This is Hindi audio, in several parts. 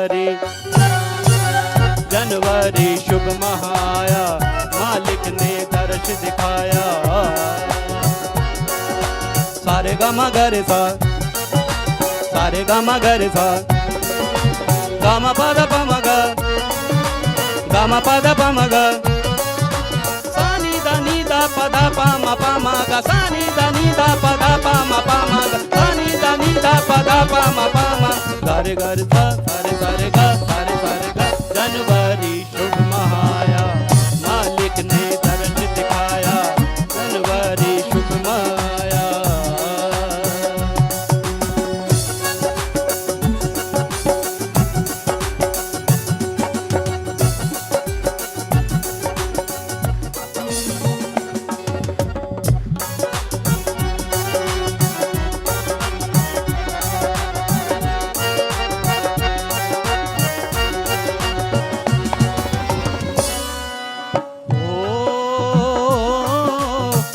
जनवरी जनवरी शुभ माह आया, मालिक ने दर्श दिखाया। सारे गामा गरे सा, सारे गामा गरे सा, गामा पादा पामा गा, गामा पादा पामा गा, सानी दा नी दा पदा पामा पामा गा, सानी दा नी दा पदा पामा पामा गा, सानी दा नी दा पदा पामा पामा। सारे गर सा, सारे सारे गा, सारे सारे गा। जनवरी शुभ माह आया, मालिक ने दर्श दिखाया। जनवरी शुभ माह आया।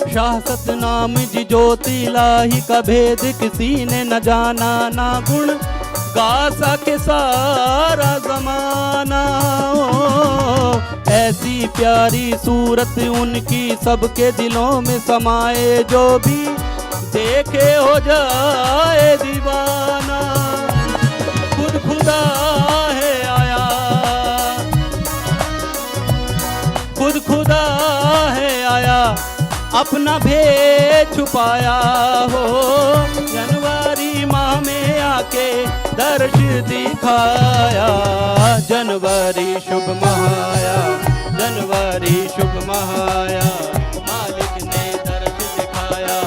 शाह सतनाम जी ज्योति लाही का भेद किसी ने न जाना, ना गुण गा सके सारा जमाना। ऐसी प्यारी सूरत उनकी सबके दिलों में समाए, जो भी देखे हो जाए दीवाना। खुद खुदा है आया, खुद खुदा है आया, अपना भेद छुपाया हो। जनवरी माह में आके दर्श दिखाया। जनवरी शुभ माह आया, जनवरी शुभ माह आया, मालिक ने दर्श दिखाया।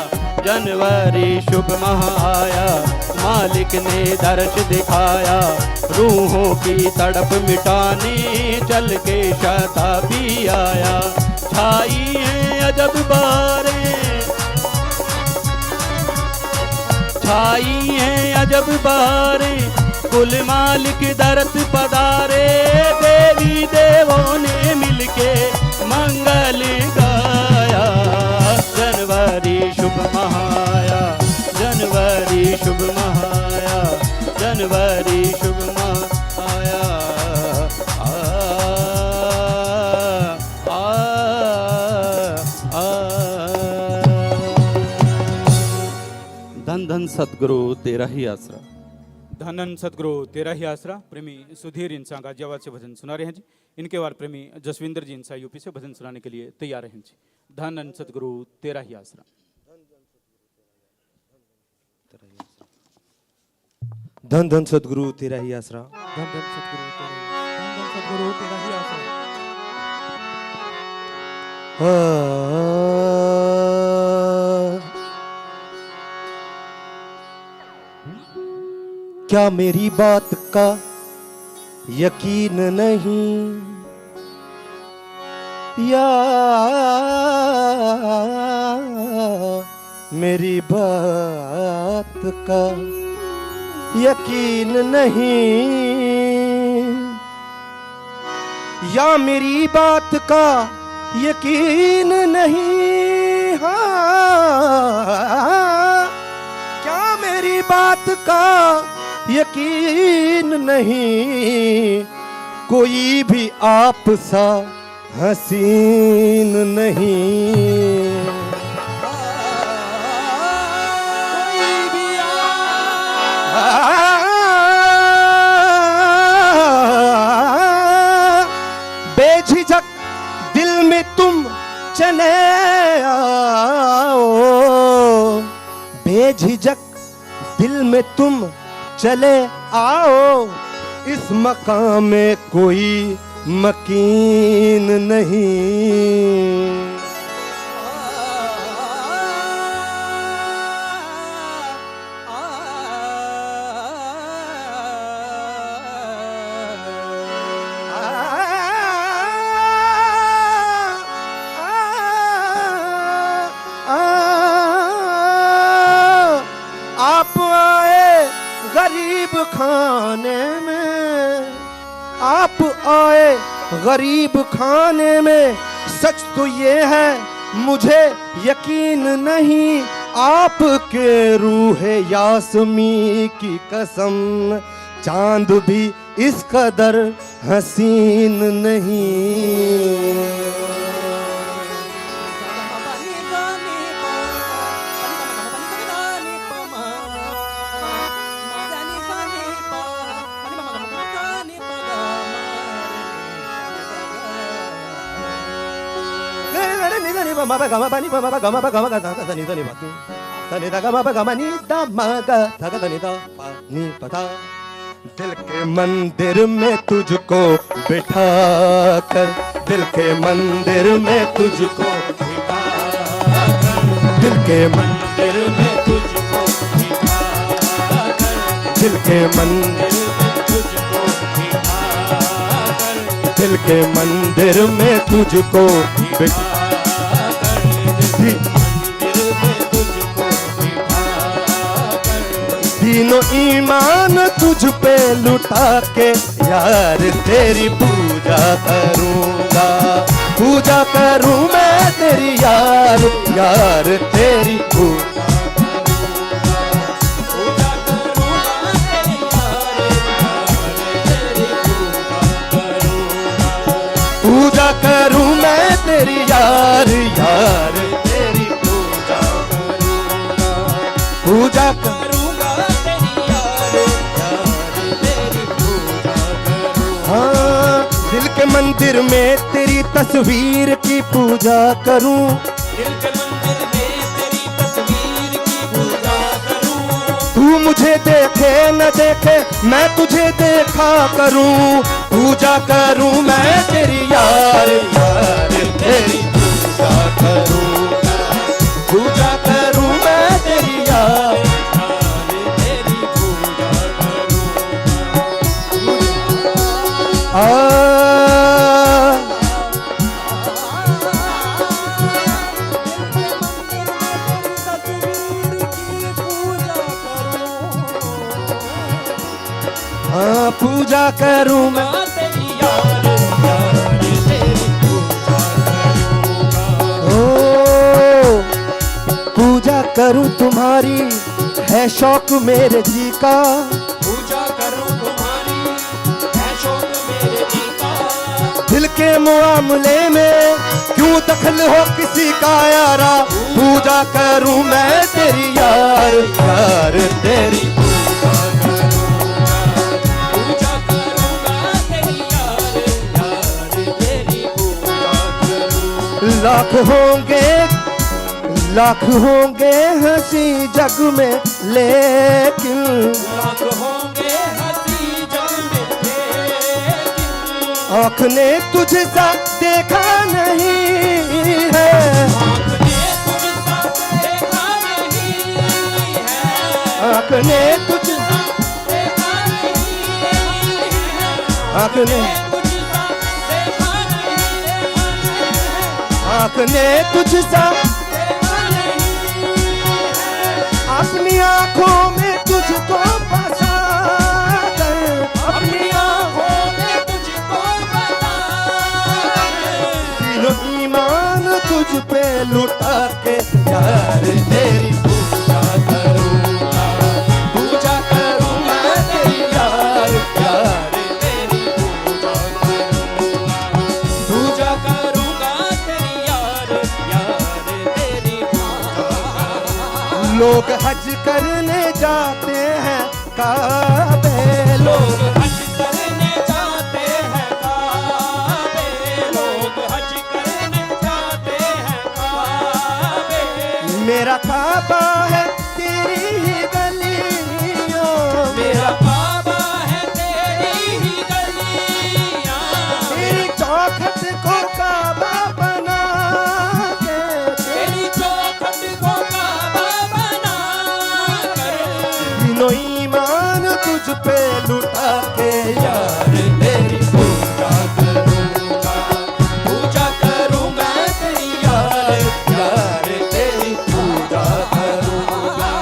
जनवरी शुभ माह आया, मालिक ने दर्श दिखाया। रूहों की तड़प मिटाने चल के शताबी आया। छाई है अजब बारें, छाई है अजब बारें, कुल मालिक दरस पधारे। देवी देवों ने मिलके मंगल गाया। जनवरी शुभ माह आया, जनवरी शुभ माह आया, जनवरी शुभ माह आया। धन धन सतगुरु तेरा ही आसरा। धन धन सतगुरु तेरा ही आसरा। प्रेमी सुधीर इंसा गाजियाबाद से भजन सुना रहे हैं जी। इनके बाद प्रेमी जसविंदर जी इंसा यूपी से भजन सुनाने के लिए तैयार हैं जी। धन धन सतगुरु तेरा ही आसरा। धन धन सतगुरु तेरा ही आसरा। धन धन सतगुरु तेरा ही आसरा। क्या मेरी बात का यकीन नहीं, या मेरी बात का यकीन नहीं, या मेरी बात का यकीन नहीं। हाँ, क्या मेरी बात का यकीन नहीं, कोई भी आप सा हसीन नहीं। कोई भी बेझिझक दिल में तुम चले आओ, बेझिझक दिल में तुम चले आओ। इस मकाम में कोई मकीन नहीं। आप आए गरीब खाने में, आप आए गरीब खाने में, सच तो ये है मुझे यकीन नहीं। आपके रूह यासमी की कसम चांद भी इस कदर हसीन नहीं। दिल के मंदिर में तुझको बिठा कर, दिल के मंदिर में तुझको बिठा कर, दिल के मंदिर में तुझको बिठा कर, दिल के मंदिर में तुझको बिठा कर, दिल के मंदिर में तुझको बिठा तीनों ईमान तुझ पे लुटा के यार तेरी पूजा करूंगा, पूजा करूं मैं तेरी यार, यार तेरी पूजा पूजा करूं मैं तेरी यार, यार तेरी पूजा करूंगा, पूजा करूंगा तेरी यार, यार तेरी पूजा करूंगा। हाँ, दिल के मंदिर में तेरी तस्वीर की पूजा करूं, दिल के मंदिर में तेरी तस्वीर की पूजा करूं। तू मुझे देखे न देखे मैं तुझे देखा करूं, पूजा करूं मैं तेरी यार, यार तेरी पूजा करूंगा, पूजा करूं मैं तेरी यार, यार तेरी पूजा करूंगा। हाँ, पूजा करूं मैं तेरी यार, यार तेरी पूजा करूंगा। ओ पूजा करूं तुम्हारी है शौक मेरे जी का, पूजा करूं तुम्हारी है शौक मेरे जी का। दिल के मुआमले में क्यों दखल हो किसी का यारा, पूजा करूं मैं तेरी यार, यार तेरी पूजा करूंगा, पूजा करूंगा तेरी यार, यार तेरी पूजा करूंगा। लाख होंगे हंसी जग में लेकिन, लाख होंगे हंसी जग में लेकिन, आँख ने तुझे सा देखा नहीं है, आँख ने तुझे सा देखा नहीं है, आँख ने तुझे सा देखा नहीं है, आँख ने तुझे सा देखा नहीं है, आँख ने तुझे सा अपनी आँखों में तुझको बसा कर, अपनी आँखों में तुझको बसा कर, तीनों ईमान तुझ पे लुटा के यार तेरी पूजा करूंगा, पूजा करूं मैं तेरी यार, यार तेरी पूजा करूंगा, पूजा करूंगा तेरी यार, यार तेरी पूजा करूंगा। लोग हज करने जाते हैं काबे, लोग हज करने जाते हैं काबे, लोग हज करने जाते हैं काबे। मेरा काबा है तेरी ही गलियों, मेरा काबा है तेरी ही गलियां, तेरी चौखट को काबा बना के, तेरी चौखट को काबा बना कर, तीनों ईमान तुझ पे लुटा के यार तेरी पूजा करूंगा, पूजा करूंगा तेरी यार, यार तेरी पूजा करूंगा।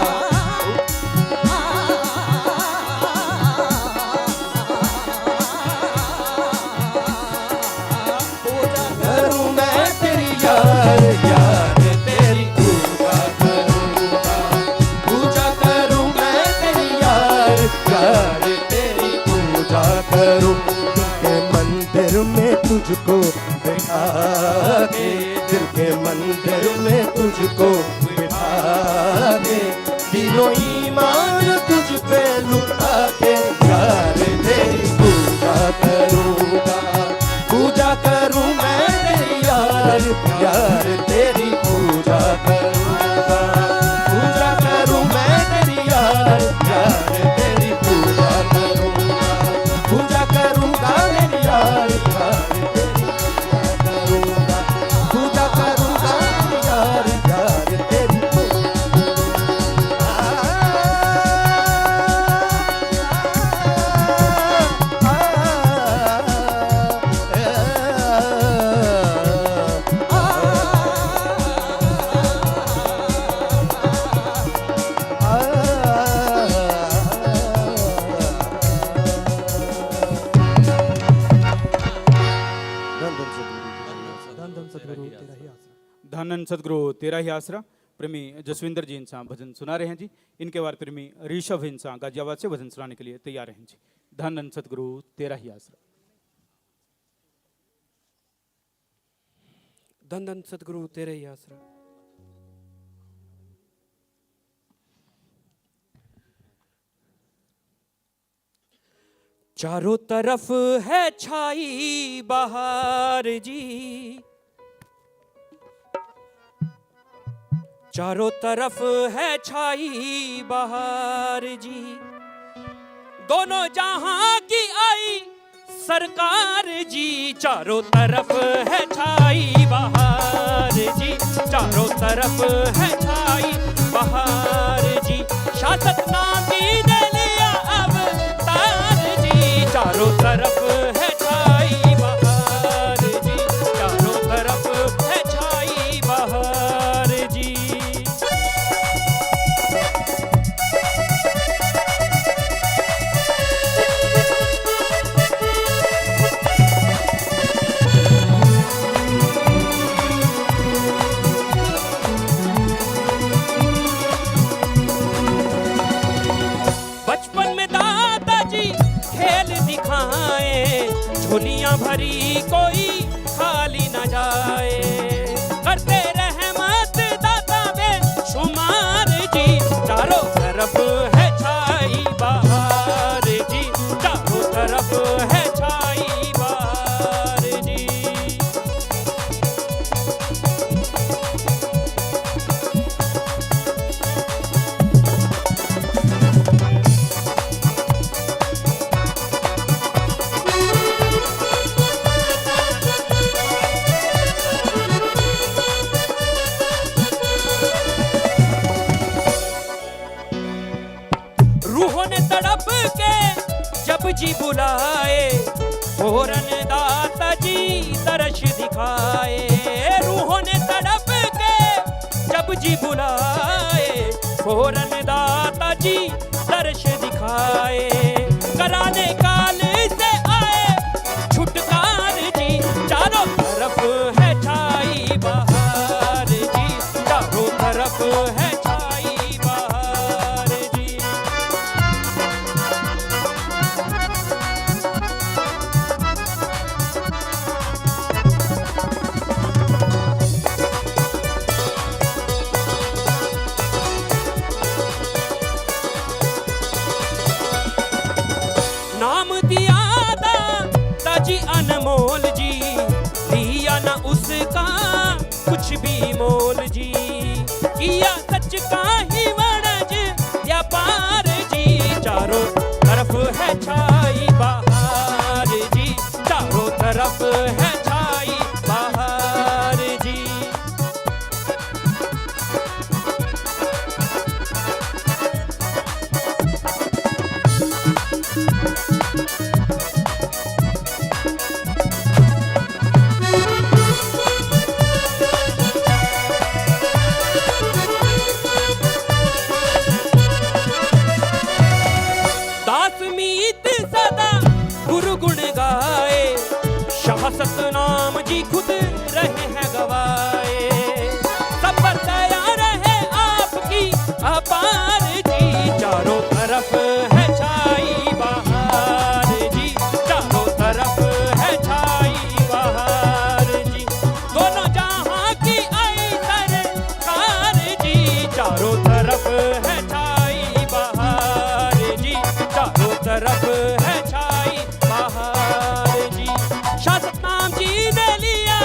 पूजा करूं मैं तेरी यार, यार तेरी पूजा करूंगा, पूजा करूं मैं तेरी यार, यार तेरी करूं दिल के मंदिर में तुझको बिठा के, दिल के मंदिर में तुझको बिठा के, तीनों ईमान तुझ पे लुटा के यार तेरी पूजा करूंगा, पूजा करूं मैं तेरी यार, यार तेरी पूजा करूंगा, पूजा करूं मैं तेरी यार, यार तेरी पूजा करूंगा, पूजा करूंगा मेरी यार, यार तेरी पूजा करूंगा, पूजा करूंगा मेरी यार, यार तेरी धन धन सदगुरु तेरा ही आसरा प्रेमी जसविंदर जी इंसान भजन सुना रहे हैं जी। इनके बाद प्रेमी ऋषभ इंसान गाजियाबाद से भजन सुनाने के लिए तैयार हैं जी। धन धन सदगुरु तेरा ही आसरा। धन धन सदगुरु तेरे ही आसरा। चारों तरफ है छाई बहार जी, चारों तरफ है छाई बहार जी, दोनों जहां की आई सरकार जी, चारों तरफ है छाई बहार जी, चारों तरफ है छाई बहार जी, शासक नामी ने लिया अवतार जी, चारों तरफ है छाई बहार जी, चारों तरफ है छाई बहार जी। बचपन में दादाजी खेल दिखाए, झोलियां भरी कोई खाली न जाए, करते रहमत दाता बेशुमार जी, चारों तरफ है छाई बहार जी, चारों तरफ है छाई बहार जी। रूहों ने तड़प के जब जी बुलाए, फौरन दाता जी तरस दिखाए, रूहों ने तड़प के जब जी बुलाए, फौरन दाता जी तरस दिखाए, कराने काल से आए छुटकार जी, चारों तरफ है छाई बहार जी, चारों तरफ है छाई बहार जी। नाम दिया दादाजी अनमोल जी, लिया न उसका कुछ भी मोल जी, किया सच का ही वरज व्यापार जी, चारों तरफ है छाई बहार जी, चारों तरफ है छाई बहार जी। तरफ है छाई बहार जी। शासक नाम जी ने लिया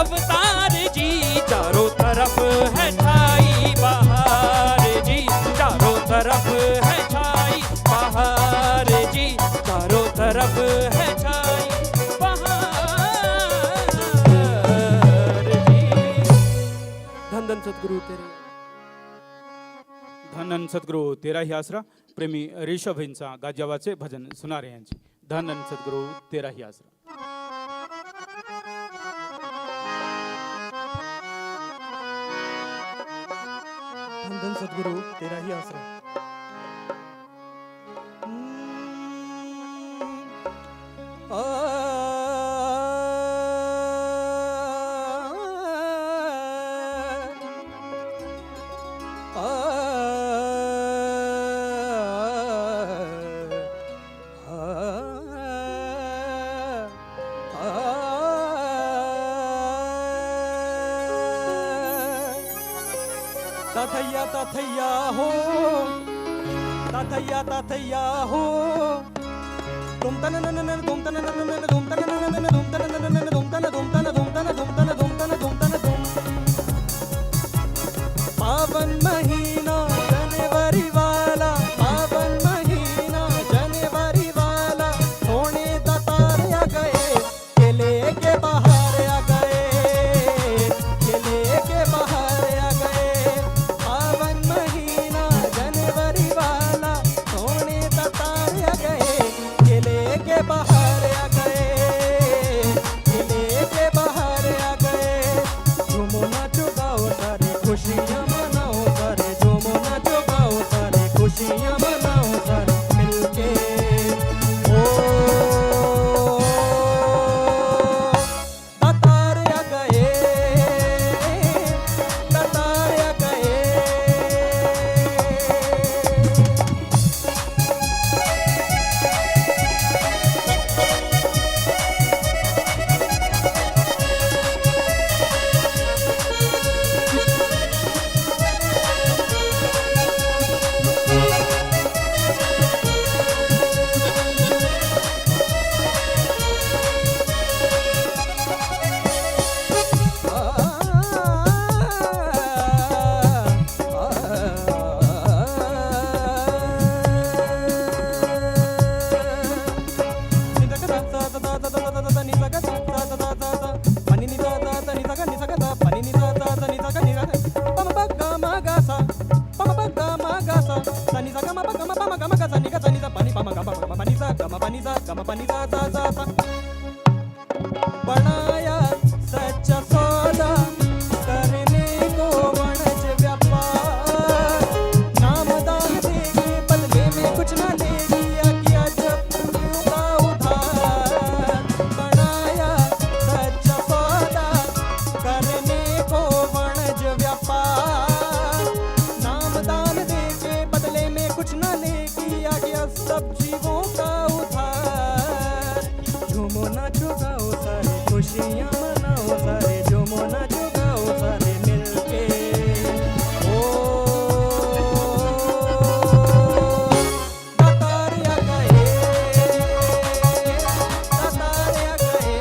अवतार जी, चारों तरफ है छाई बहार जी, चारों तरफ है छाई बहार जी, चारों तरफ है छाई बहार जी। धन धन सतगुरु तेरे। धन धन सद्गुरु तेरा ही आसरा प्रेमी ऋषभ हिंसा गाजियाबाद से भजन सुना रहे हैं जी। धन धन सद्गुरु तेरा ही आसरा। धन धन सतगुरु तेरा ही आसरा। ताथैया हो, ताथैया ताथैया हो, तुम तन नन नन तुम तन नन नन तुम तन नन नन तुम तन नन नन तुम तन तुम तन तुम तन तुम तन तुम तन तुम तन तुम। पावन महीना जनवरी वाला, पावन महीना जनवरी वाला, सोने दा तारे आ गए, केले के बाहर आ गए, केले के बाहर आ गए। पावन महीना जनवरी वाला, सोने दा तारे आ गए, केले के बाहर आ गए, केले के बाहर आ गए। झूमो नाचो गाओ सारे खुशियाँ मनाओ सारे, झूमो नाचो गाओ सारे खुशियाँ मनाओ सारे मिलके। ओ तारे आ गए, तारे आ गए। बनाया सच्चा सौदा करने को वणज व्यापार, नाम दान देगी बदले में कुछ ना लेगी, या किया जब का उधार। बनाया सच्चा सौदा करने को वणज व्यापार, नाम दान देके बदले में कुछ ना लेगी, या किया सब जीवों का उधार। झूमो नाचो गाओ सारे खुशियाँ मनाओ सारे, झूमो नाचो गाओ सारे मिलके। ओ तारे आ गए, तारे आ गए।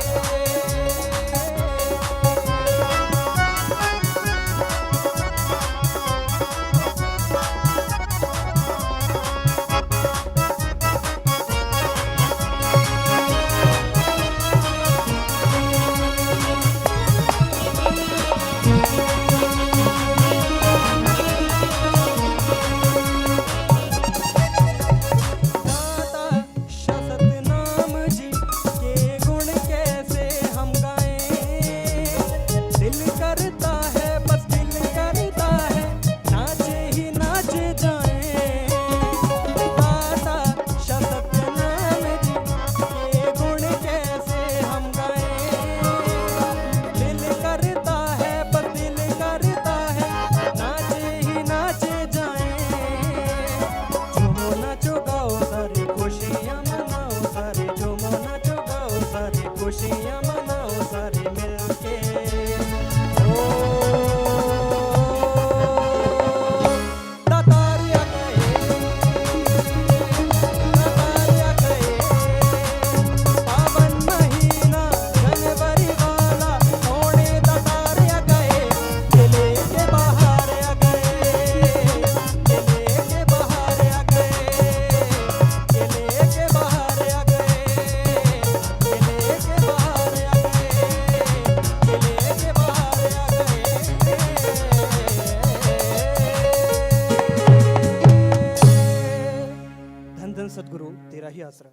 सतगुरु तेरा ही आसरा।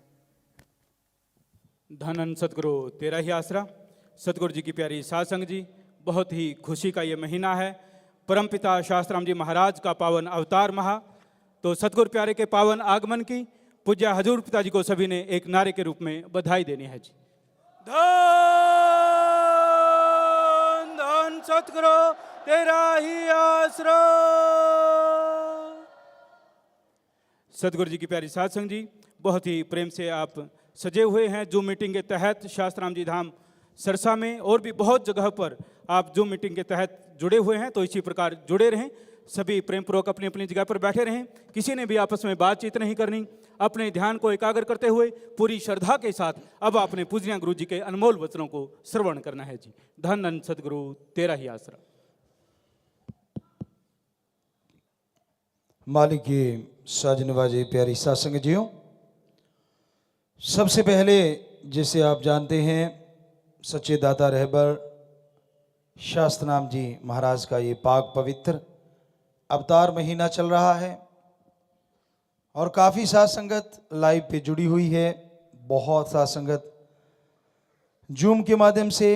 धन सतगुरु तेरा ही आसरा। सतगुरु जी की प्यारी साध संगत जी, बहुत ही खुशी का ये महीना है। परमपिता शास्त्राम जी महाराज का पावन अवतार महा, तो सतगुरु प्यारे के पावन आगमन की पूज्य हजूर पिताजी को सभी ने एक नारे के रूप में बधाई देनी है जी। धन धन सतगुरु तेरा ही आसरा। सतगुरु जी की प्यारी साध संगत जी, बहुत ही प्रेम से आप सजे हुए हैं जूम मीटिंग के तहत शास्त्राम जी धाम सरसा में, और भी बहुत जगह पर आप जूम मीटिंग के तहत जुड़े हुए हैं। तो इसी प्रकार जुड़े रहें, सभी प्रेम पूर्वक अपनी अपनी जगह पर बैठे रहें। किसी ने भी आपस में बातचीत नहीं करनी, अपने ध्यान को एकाग्र करते हुए पूरी श्रद्धा के साथ अब अपने पूजनीय गुरु जी के अनमोल वचनों को श्रवण करना है जी। धन धन सतगुरु तेरा ही आसरा। मालिक की साजनवाजी प्यारी सासंग जियो, सबसे पहले जैसे आप जानते हैं सच्चे दाता रहबर शास्त्रनाम जी महाराज का ये पाक पवित्र अवतार महीना चल रहा है और काफ़ी साथ संगत लाइव पे जुड़ी हुई है। बहुत साथ संगत जूम के माध्यम से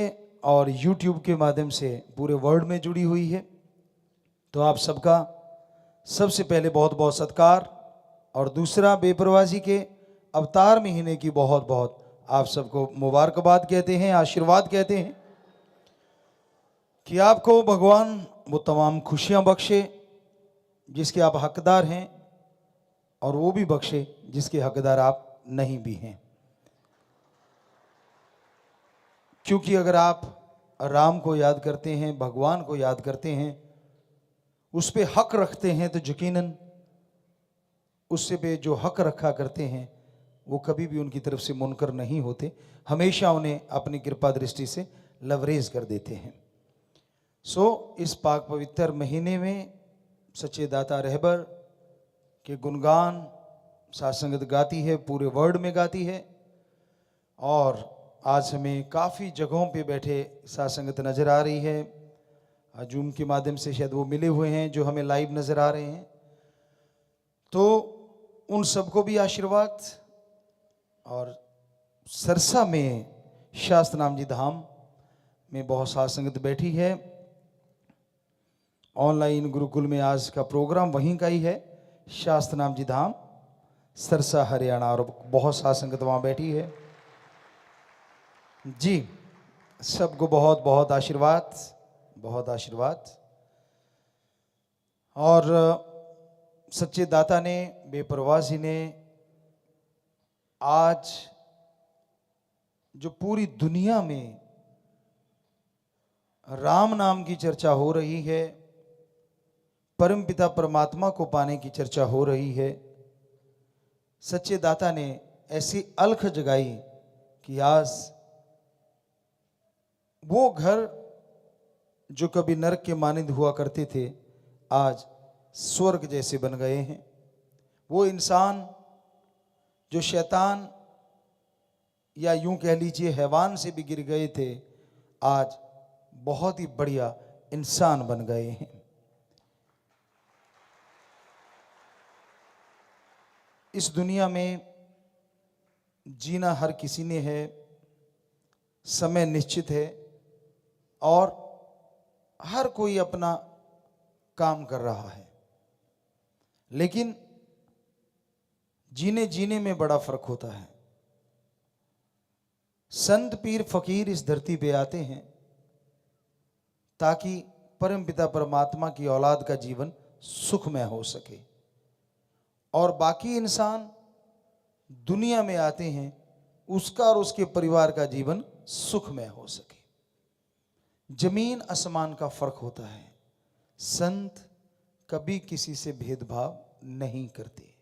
और यूट्यूब के माध्यम से पूरे वर्ल्ड में जुड़ी हुई है। तो आप सबका सबसे पहले बहुत बहुत सत्कार, और दूसरा बेपरवाही के अवतार महीने की बहुत बहुत आप सबको मुबारकबाद कहते हैं, आशीर्वाद कहते हैं कि आपको भगवान वो तमाम खुशियां बख्शे जिसके आप हकदार हैं, और वो भी बख्शे जिसके हकदार आप नहीं भी हैं। क्योंकि अगर आप राम को याद करते हैं, भगवान को याद करते हैं, उस पे हक रखते हैं, तो यकीनन उससे पे जो हक रखा करते हैं वो कभी भी उनकी तरफ से मुनकर नहीं होते, हमेशा उन्हें अपनी कृपा दृष्टि से लवरेज कर देते हैं। इस पाक पवित्र महीने में सच्चे दाता रहबर के गुणगान साध संगत गाती है, पूरे वर्ल्ड में गाती है। और आज हमें काफ़ी जगहों पे बैठे साध संगत नज़र आ रही है, जूम के माध्यम से शायद वो मिले हुए हैं जो हमें लाइव नज़र आ रहे हैं। तो उन सबको भी आशीर्वाद। और सरसा में शास्त्रनाम जी धाम में बहुत साध संगत बैठी है। ऑनलाइन गुरुकुल में आज का प्रोग्राम वहीं का ही है, शास्त्रनाम जी धाम सरसा हरियाणा, और बहुत साध संगत वहाँ बैठी है जी। सबको बहुत बहुत आशीर्वाद, बहुत आशीर्वाद। और सच्चे दाता ने, बेपरवाही ने आज जो पूरी दुनिया में राम नाम की चर्चा हो रही है, परमपिता परमात्मा को पाने की चर्चा हो रही है, सच्चे दाता ने ऐसी अलख जगाई कि आज वो घर जो कभी नरक के मानिंद हुआ करते थे आज स्वर्ग जैसे बन गए हैं। वो इंसान जो शैतान या यूं कह लीजिए हैवान से भी गिर गए थे, आज बहुत ही बढ़िया इंसान बन गए हैं। इस दुनिया में जीना हर किसी ने है, समय निश्चित है और हर कोई अपना काम कर रहा है, लेकिन जीने जीने में बड़ा फर्क होता है। संत पीर फकीर इस धरती पे आते हैं ताकि परमपिता परमात्मा की औलाद का जीवन सुखमय हो सके, और बाकी इंसान दुनिया में आते हैं उसका और उसके परिवार का जीवन सुखमय हो सके। जमीन आसमान का फर्क होता है। संत कभी किसी से भेदभाव नहीं करते,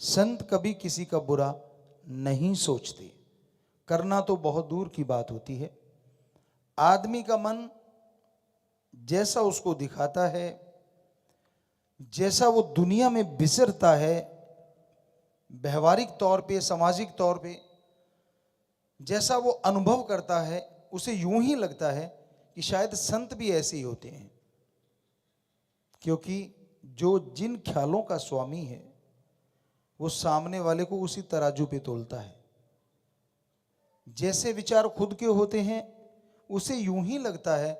संत कभी किसी का बुरा नहीं सोचते। करना तो बहुत दूर की बात होती है। आदमी का मन जैसा उसको दिखाता है, जैसा वो दुनिया में विचरता है, व्यवहारिक तौर पे, सामाजिक तौर पे जैसा वो अनुभव करता है, उसे यूं ही लगता है कि शायद संत भी ऐसे ही होते हैं। क्योंकि जो जिन ख्यालों का स्वामी है वो सामने वाले को उसी तराजू पे तोलता है। जैसे विचार खुद के होते हैं उसे यूं ही लगता है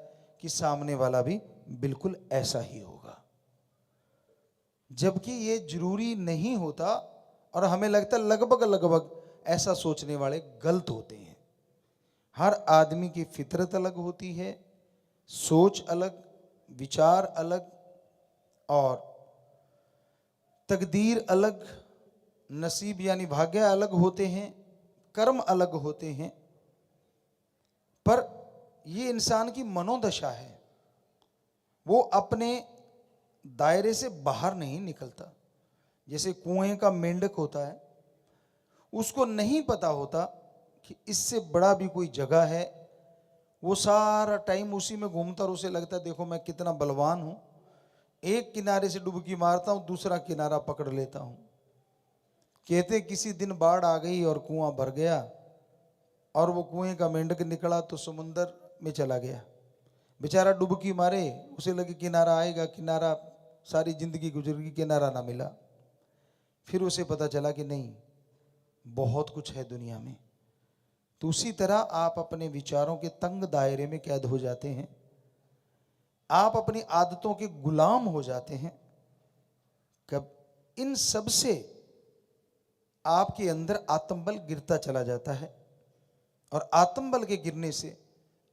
कि सामने वाला भी बिल्कुल ऐसा ही होगा, जबकि ये जरूरी नहीं होता और हमें लगता है लगभग लगभग ऐसा सोचने वाले गलत होते हैं। हर आदमी की फितरत अलग होती है, सोच अलग, विचार अलग और तकदीर अलग, नसीब यानी भाग्य अलग होते हैं, कर्म अलग होते हैं। पर ये इंसान की मनोदशा है, वो अपने दायरे से बाहर नहीं निकलता। जैसे कुएं का मेंढक होता है, उसको नहीं पता होता कि इससे बड़ा भी कोई जगह है, वो सारा टाइम उसी में घूमता और उसे लगता है देखो मैं कितना बलवान हूं, एक किनारे से डुबकी मारता हूं, दूसरा किनारा पकड़ लेता हूं। कहते किसी दिन बाढ़ आ गई और कुआं भर गया और वो कुएं का मेंढक निकला तो समुंदर में चला गया। बेचारा डुबकी मारे, उसे लगे किनारा आएगा, किनारा सारी जिंदगी गुजर गई, किनारा ना मिला। फिर उसे पता चला कि नहीं, बहुत कुछ है दुनिया में। तो उसी तरह आप अपने विचारों के तंग दायरे में कैद हो जाते हैं, आप अपनी आदतों के गुलाम हो जाते हैं। कब इन सब से आपके अंदर आत्मबल गिरता चला जाता है और आत्मबल के गिरने से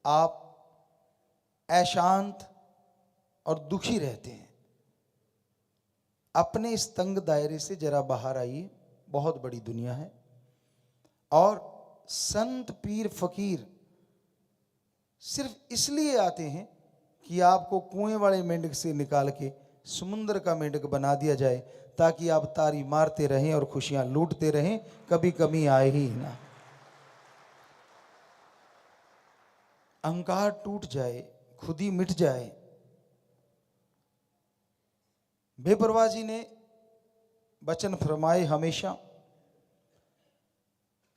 आप अशांत और दुखी रहते हैं। अपने इस तंग दायरे से जरा बाहर आइए, बहुत बड़ी दुनिया है। और संत पीर फकीर सिर्फ इसलिए आते हैं कि आपको कुएं वाले मेंढक से निकाल के समुद्र का मेंढक बना दिया जाए, ताकि आप तारी मारते रहें और खुशियां लूटते रहें, कभी कमी आए ही ना। अहंकार टूट जाए, खुद ही मिट जाए। बेपरवाह जी ने वचन फरमाए हमेशा,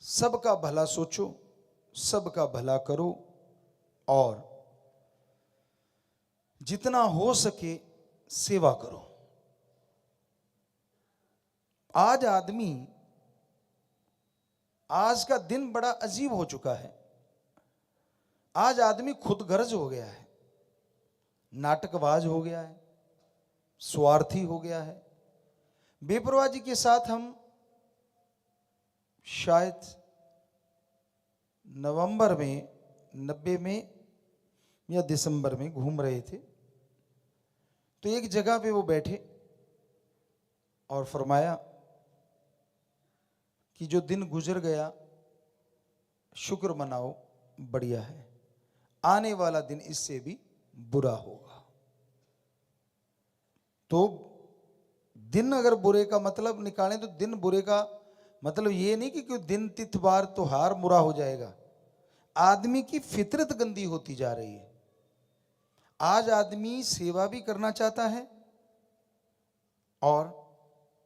सबका भला सोचो, सबका भला करो और जितना हो सके सेवा करो। आज का दिन बड़ा अजीब हो चुका है। आज आदमी खुदगर्ज हो गया है, नाटकबाज हो गया है, स्वार्थी हो गया है। बेपरवाह जी के साथ हम शायद नवंबर में 90 में या दिसंबर में घूम रहे थे, तो एक जगह पे वो बैठे और फरमाया कि जो दिन गुजर गया शुक्र मनाओ, बढ़िया है, आने वाला दिन इससे भी बुरा होगा। तो दिन अगर बुरे का मतलब निकालें तो दिन बुरे का मतलब ये नहीं कि कोई दिन तिथ बार त्योहार बुरा हो जाएगा। आदमी की फितरत गंदी होती जा रही है। आज आदमी सेवा भी करना चाहता है और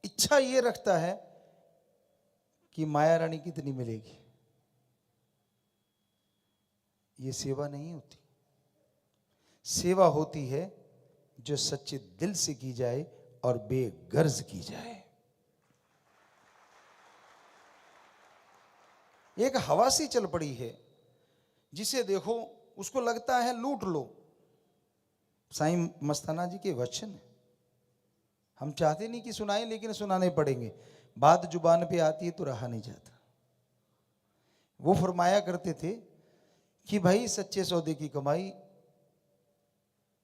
इच्छा ये रखता है कि माया रानी कितनी मिलेगी। ये सेवा नहीं होती। सेवा होती है जो सच्चे दिल से की जाए और बेगर्ज की जाए। एक हवा सी चल पड़ी है, जिसे देखो उसको लगता है लूट लो। साईं मस्ताना जी के वचन हम चाहते नहीं कि सुनाएं, लेकिन सुनाने पड़ेंगे। बात जुबान पे आती है तो रहा नहीं जाता। वो फरमाया करते थे कि भाई सच्चे सौदे की कमाई,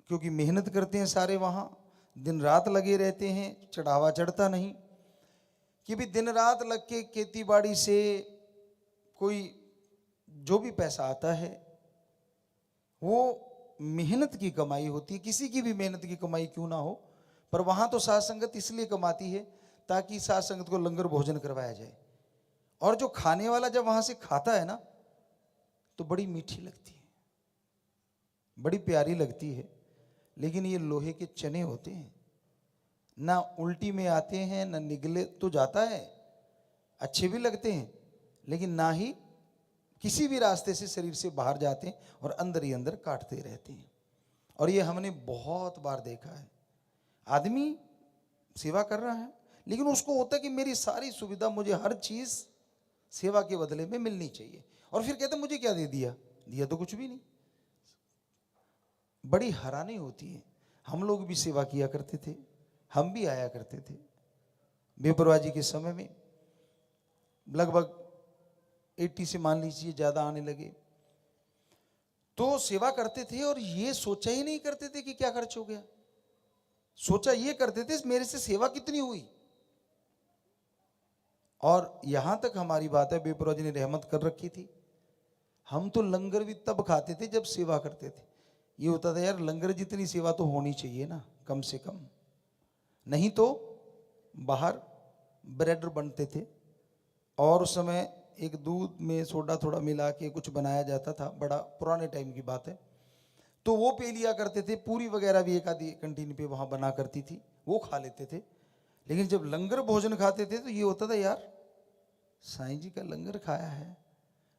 क्योंकि मेहनत करते हैं सारे, वहां दिन रात लगे रहते हैं, चढ़ावा चढ़ता नहीं। कि भी दिन रात लग के खेती बाड़ी से कोई जो भी पैसा आता है वो मेहनत की कमाई होती है। किसी की भी मेहनत की कमाई क्यों ना हो, पर वहां तो साध संगत इसलिए कमाती है ताकि साध संगत को लंगर भोजन करवाया जाए। और जो खाने वाला जब वहां से खाता है ना तो बड़ी मीठी लगती है, बड़ी प्यारी लगती है। लेकिन ये लोहे के चने होते हैं, ना उल्टी में आते हैं ना निगले तो जाता है, अच्छे भी लगते हैं, लेकिन ना ही किसी भी रास्ते से शरीर से बाहर जाते हैं और अंदर ही अंदर काटते रहते हैं। और ये हमने बहुत बार देखा है। आदमी सेवा कर रहा है लेकिन उसको होता है कि मेरी सारी सुविधा, मुझे हर चीज सेवा के बदले में मिलनी चाहिए। और फिर कहते मुझे क्या दे दिया, दिया तो कुछ भी नहीं। बड़ी हैरानी होती है। हम लोग भी सेवा किया करते थे, हम भी आया करते थे। बेपरवाह जी के समय में लगभग 80 से मान लीजिए ज्यादा आने लगे, तो सेवा करते थे और ये सोचा ही नहीं करते थे कि क्या खर्च हो गया। सोचा ये करते थे मेरे से सेवा कितनी हुई। और यहां तक हमारी बात है, बेपरवाह जी ने रहमत कर रखी थी। हम तो लंगर भी तब खाते थे जब सेवा करते थे। ये होता था यार लंगर जितनी सेवा तो होनी चाहिए ना, कम से कम, नहीं तो बाहर ब्रेड बनते थे और उस समय एक दूध में सोडा थोड़ा मिला के कुछ बनाया जाता था, बड़ा पुराने टाइम की बात है। तो वो पी लिया करते थे। पूरी वगैरह भी एक आधी कैंटीन पे वहाँ बना करती थी, वो खा लेते थे। लेकिन जब लंगर भोजन खाते थे तो ये होता था यार साईं जी का लंगर खाया है,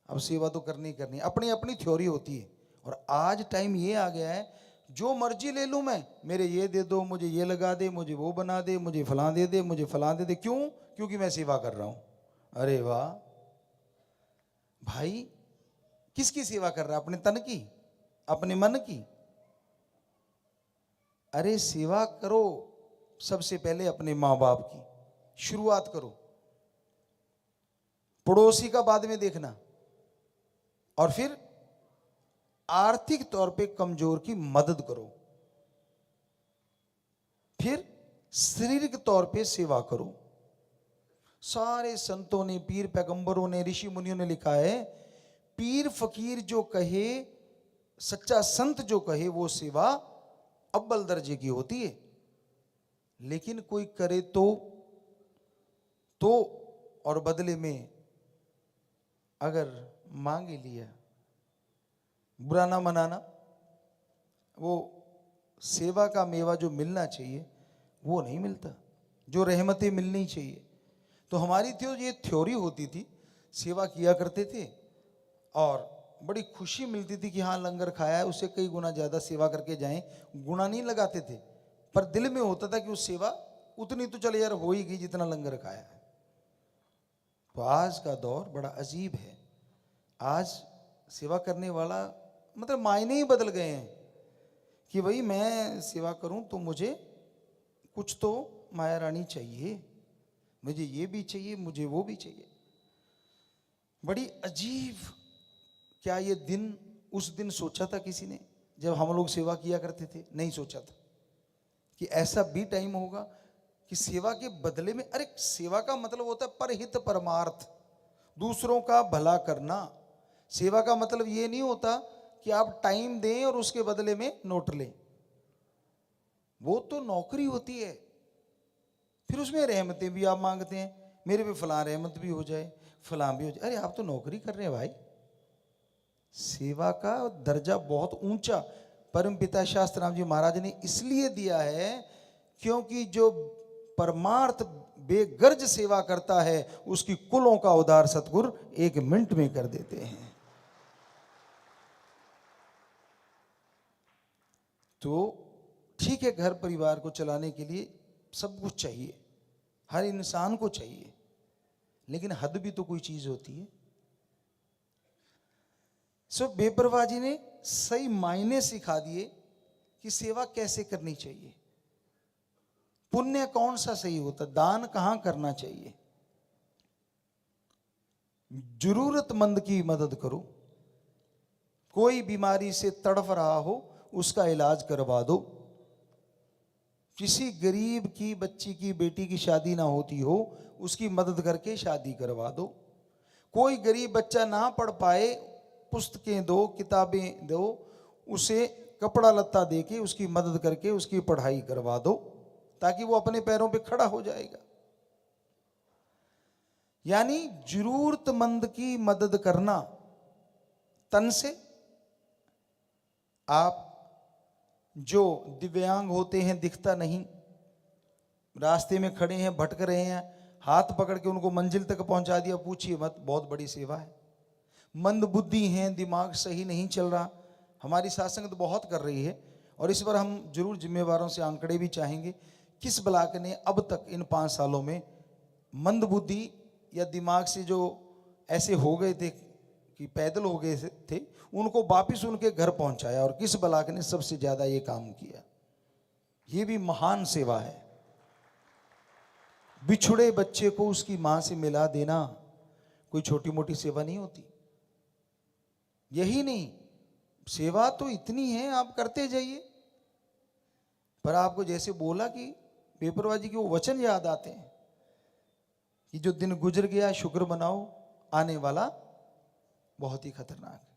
अब सेवा तो करनी ही करनी। अपनी अपनी थ्योरी होती है। और आज टाइम ये आ गया है जो मर्जी ले लूँ मैं, मेरे ये दे दो, मुझे ये लगा दे, मुझे वो बना दे, मुझे फलां दे दे, मुझे फलां दे दे। क्यों? क्योंकि मैं सेवा कर रहा हूँ। अरे वाह भाई, किसकी सेवा कर रहा है? अपने तन की, अपने मन की? अरे सेवा करो सबसे पहले अपने माँ बाप की, शुरुआत करो। पड़ोसी का बाद में देखना। और फिर आर्थिक तौर पे कमजोर की मदद करो। फिर शारीरिक तौर पे सेवा करो। सारे संतों ने, पीर पैगंबरों ने, ऋषि मुनियों ने लिखा है, पीर फकीर जो कहे, सच्चा संत जो कहे, वो सेवा अव्वल दर्जे की होती है। लेकिन कोई करे तो और बदले में अगर मांगे लिया, बुरा ना मनाना। वो सेवा का मेवा जो मिलना चाहिए वो नहीं मिलता, जो रहमतें मिलनी चाहिए। तो हमारी ये थ्योरी होती थी, सेवा किया करते थे और बड़ी खुशी मिलती थी कि हाँ लंगर खाया है, उससे कई गुना ज़्यादा सेवा करके जाएं। गुना नहीं लगाते थे, पर दिल में होता था कि उस सेवा उतनी तो चले यार हो ही गई जितना लंगर खाया है। तो आज का दौर बड़ा अजीब है। आज सेवा करने वाला मतलब मायने ही बदल गए हैं कि भाई मैं सेवा करूं तो मुझे कुछ तो माया रानी चाहिए, मुझे ये भी चाहिए, मुझे वो भी चाहिए। बड़ी अजीब। क्या ये दिन उस दिन सोचा था किसी ने जब हम लोग सेवा किया करते थे? नहीं सोचा था कि ऐसा भी टाइम होगा कि सेवा के बदले में, अरे सेवा का मतलब होता है परहित परमार्थ, दूसरों का भला करना। सेवा का मतलब ये नहीं होता कि आप टाइम दें और उसके बदले में नोट लें, वो तो नौकरी होती है। फिर उसमें रहमतें भी आप मांगते हैं, मेरे पे फलां रहमत भी हो जाए, फलां भी हो जाए। अरे आप तो नौकरी कर रहे हैं भाई। सेवा का दर्जा बहुत ऊंचा परम पिता शास्त्राम जी महाराज ने इसलिए दिया है क्योंकि जो परमार्थ बेगर्ज सेवा करता है उसकी कुलों का उद्धार सतगुरु 1 मिनट में कर देते हैं। तो ठीक है, घर परिवार को चलाने के लिए सब कुछ चाहिए, हर इंसान को चाहिए, लेकिन हद भी तो कोई चीज होती है। सो बेपरवाह जी ने सही मायने सिखा दिए कि सेवा कैसे करनी चाहिए, पुण्य कौन सा सही होता, दान कहां करना चाहिए। जरूरतमंद की मदद करो, कोई बीमारी से तड़फ रहा हो उसका इलाज करवा दो, किसी गरीब की बच्ची की बेटी की शादी ना होती हो उसकी मदद करके शादी करवा दो, कोई गरीब बच्चा ना पढ़ पाए पुस्तकें दो, किताबें दो, उसे कपड़ा लत्ता देके उसकी मदद करके उसकी पढ़ाई करवा दो ताकि वो अपने पैरों पे खड़ा हो जाएगा। यानी जरूरतमंद की मदद करना तन से। आप जो दिव्यांग होते हैं, दिखता नहीं, रास्ते में खड़े हैं, भटक रहे हैं, हाथ पकड़ के उनको मंजिल तक पहुंचा दिया, पूछिए मत, बहुत बड़ी सेवा है। मंद बुद्धि हैं, दिमाग सही नहीं चल रहा, हमारी सात्संग तो बहुत कर रही है और इस बार हम जरूर जिम्मेवारों से आंकड़े भी चाहेंगे किस ब्लॉक ने अब तक इन 5 सालों में मंदबुद्धि या दिमाग से जो ऐसे हो गए थे कि पैदल हो गए थे, उनको वापिस उनके घर पहुंचाया, और किस ब्लॉक ने सबसे ज्यादा ये काम किया। ये भी महान सेवा है। बिछुड़े बच्चे को उसकी मां से मिला देना कोई छोटी मोटी सेवा नहीं होती। यही नहीं, सेवा तो इतनी है, आप करते जाइए। पर आपको जैसे बोला कि पेपरबाजी के वो वचन याद आते हैं कि जो दिन गुजर गया शुक्र मनाओ, आने वाला बहुत ही खतरनाक है।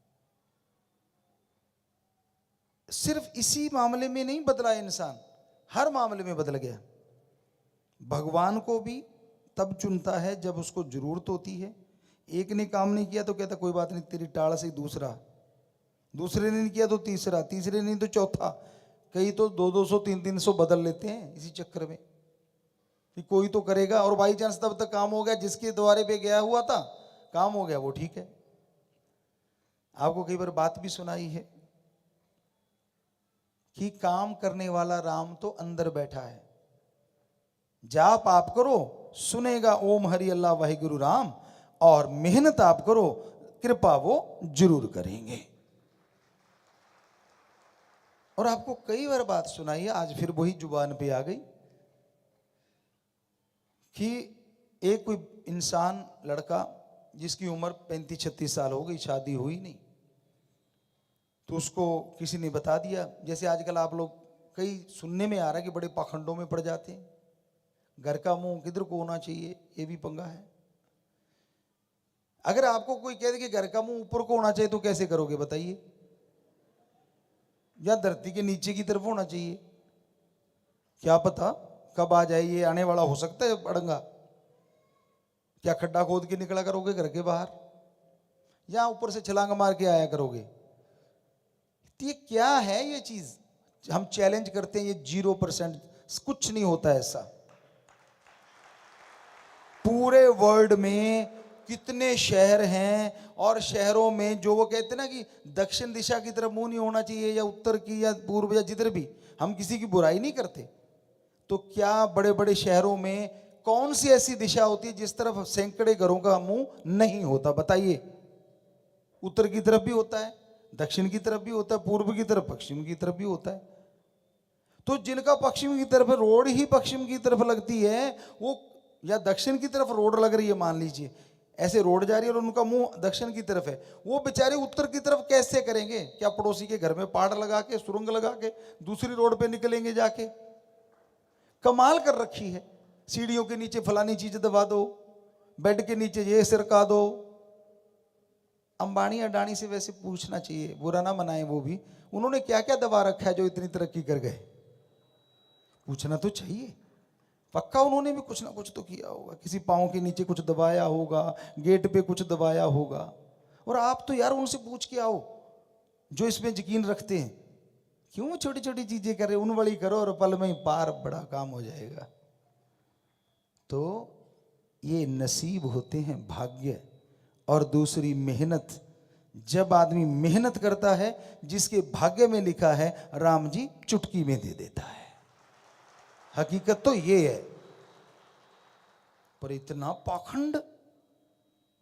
सिर्फ इसी मामले में नहीं बदला इंसान, हर मामले में बदल गया। भगवान को भी तब चुनता है जब उसको जरूरत होती है। एक ने काम नहीं किया तो कहता कोई बात नहीं, तेरी टाड़ से दूसरा, दूसरे ने नहीं किया तो तीसरा, तीसरे नहीं तो चौथा। कई तो 200 300 बदल लेते हैं इसी चक्कर में कि कोई तो करेगा, और बाई चांस तब तक काम हो गया, जिसके द्वारे पे गया हुआ था काम हो गया, वो ठीक है। आपको कई बार बात भी सुनाई है कि काम करने वाला राम तो अंदर बैठा है, जाप आप करो सुनेगा ओम हरि अल्लाह वाहिगुरु राम, और मेहनत आप करो कृपा वो जरूर करेंगे। और आपको कई बार बात सुनाई है, आज फिर वही जुबान पे आ गई कि एक कोई इंसान, लड़का जिसकी उम्र 35-36 साल हो गई, शादी हुई नहीं, तो उसको किसी ने बता दिया। जैसे आजकल आप लोग कई सुनने में आ रहा है कि बड़े पाखंडों में पड़ जाते हैं, घर का मुंह किधर को होना चाहिए, ये भी पंगा है। अगर आपको कोई कह दे कि घर का मुंह ऊपर को होना चाहिए तो कैसे करोगे बताइए, या धरती के नीचे की तरफ होना चाहिए? क्या पता कब आ जाए, ये आने वाला हो सकता है अड़ंगा। क्या खड्डा खोद के निकला करोगे घर के बाहर, या ऊपर से छलांग मार के आया करोगे? तो ये क्या है ये चीज, हम चैलेंज करते हैं, ये 0%, कुछ नहीं होता ऐसा। पूरे वर्ल्ड में कितने शहर हैं, और शहरों में जो वो कहते हैं ना कि दक्षिण दिशा की तरफ मुंह नहीं होना चाहिए, या उत्तर की, या पूर्व, या जिधर भी, हम किसी की बुराई नहीं करते। तो क्या बड़े बड़े शहरों में कौन सी ऐसी दिशा होती है जिस तरफ सैकड़े घरों का मुंह नहीं होता बताइए? उत्तर की तरफ भी होता है, दक्षिण की तरफ भी होता है, पूर्व की तरफ, पश्चिम की तरफ भी होता है। तो जिनका पश्चिम की तरफ रोड ही पश्चिम की तरफ लगती है, वो, या दक्षिण की तरफ रोड लग रही है मान लीजिए, ऐसे रोड जा रही है और उनका मुंह दक्षिण की तरफ है, वो बेचारे उत्तर की तरफ कैसे करेंगे? क्या पड़ोसी के घर में पहाड़ लगा के, सुरंग लगा के दूसरी रोड पे निकलेंगे जाके? कमाल कर रखी है। सीढ़ियों के नीचे फलानी चीज दबा दो, बेड के नीचे ये सिरका दो। अंबानी अडानी से वैसे पूछना चाहिए, बुरा ना मनाएं वो भी, उन्होंने क्या क्या दबा रखा है जो इतनी तरक्की कर गए? पूछना तो चाहिए। पक्का उन्होंने भी कुछ ना कुछ तो किया होगा, किसी पाँव के नीचे कुछ दबाया होगा, गेट पे कुछ दबाया होगा। और आप तो यार उनसे पूछ के आओ जो इसमें यकीन रखते हैं, क्यों छोटी छोटी चीजें कर रहे, उन वाली करो और पल में ही पार बड़ा काम हो जाएगा। तो ये नसीब होते हैं, भाग्य, और दूसरी मेहनत। जब आदमी मेहनत करता है, जिसके भाग्य में लिखा है राम जी चुटकी में दे देता है। हकीकत तो ये है। पर इतना पाखंड,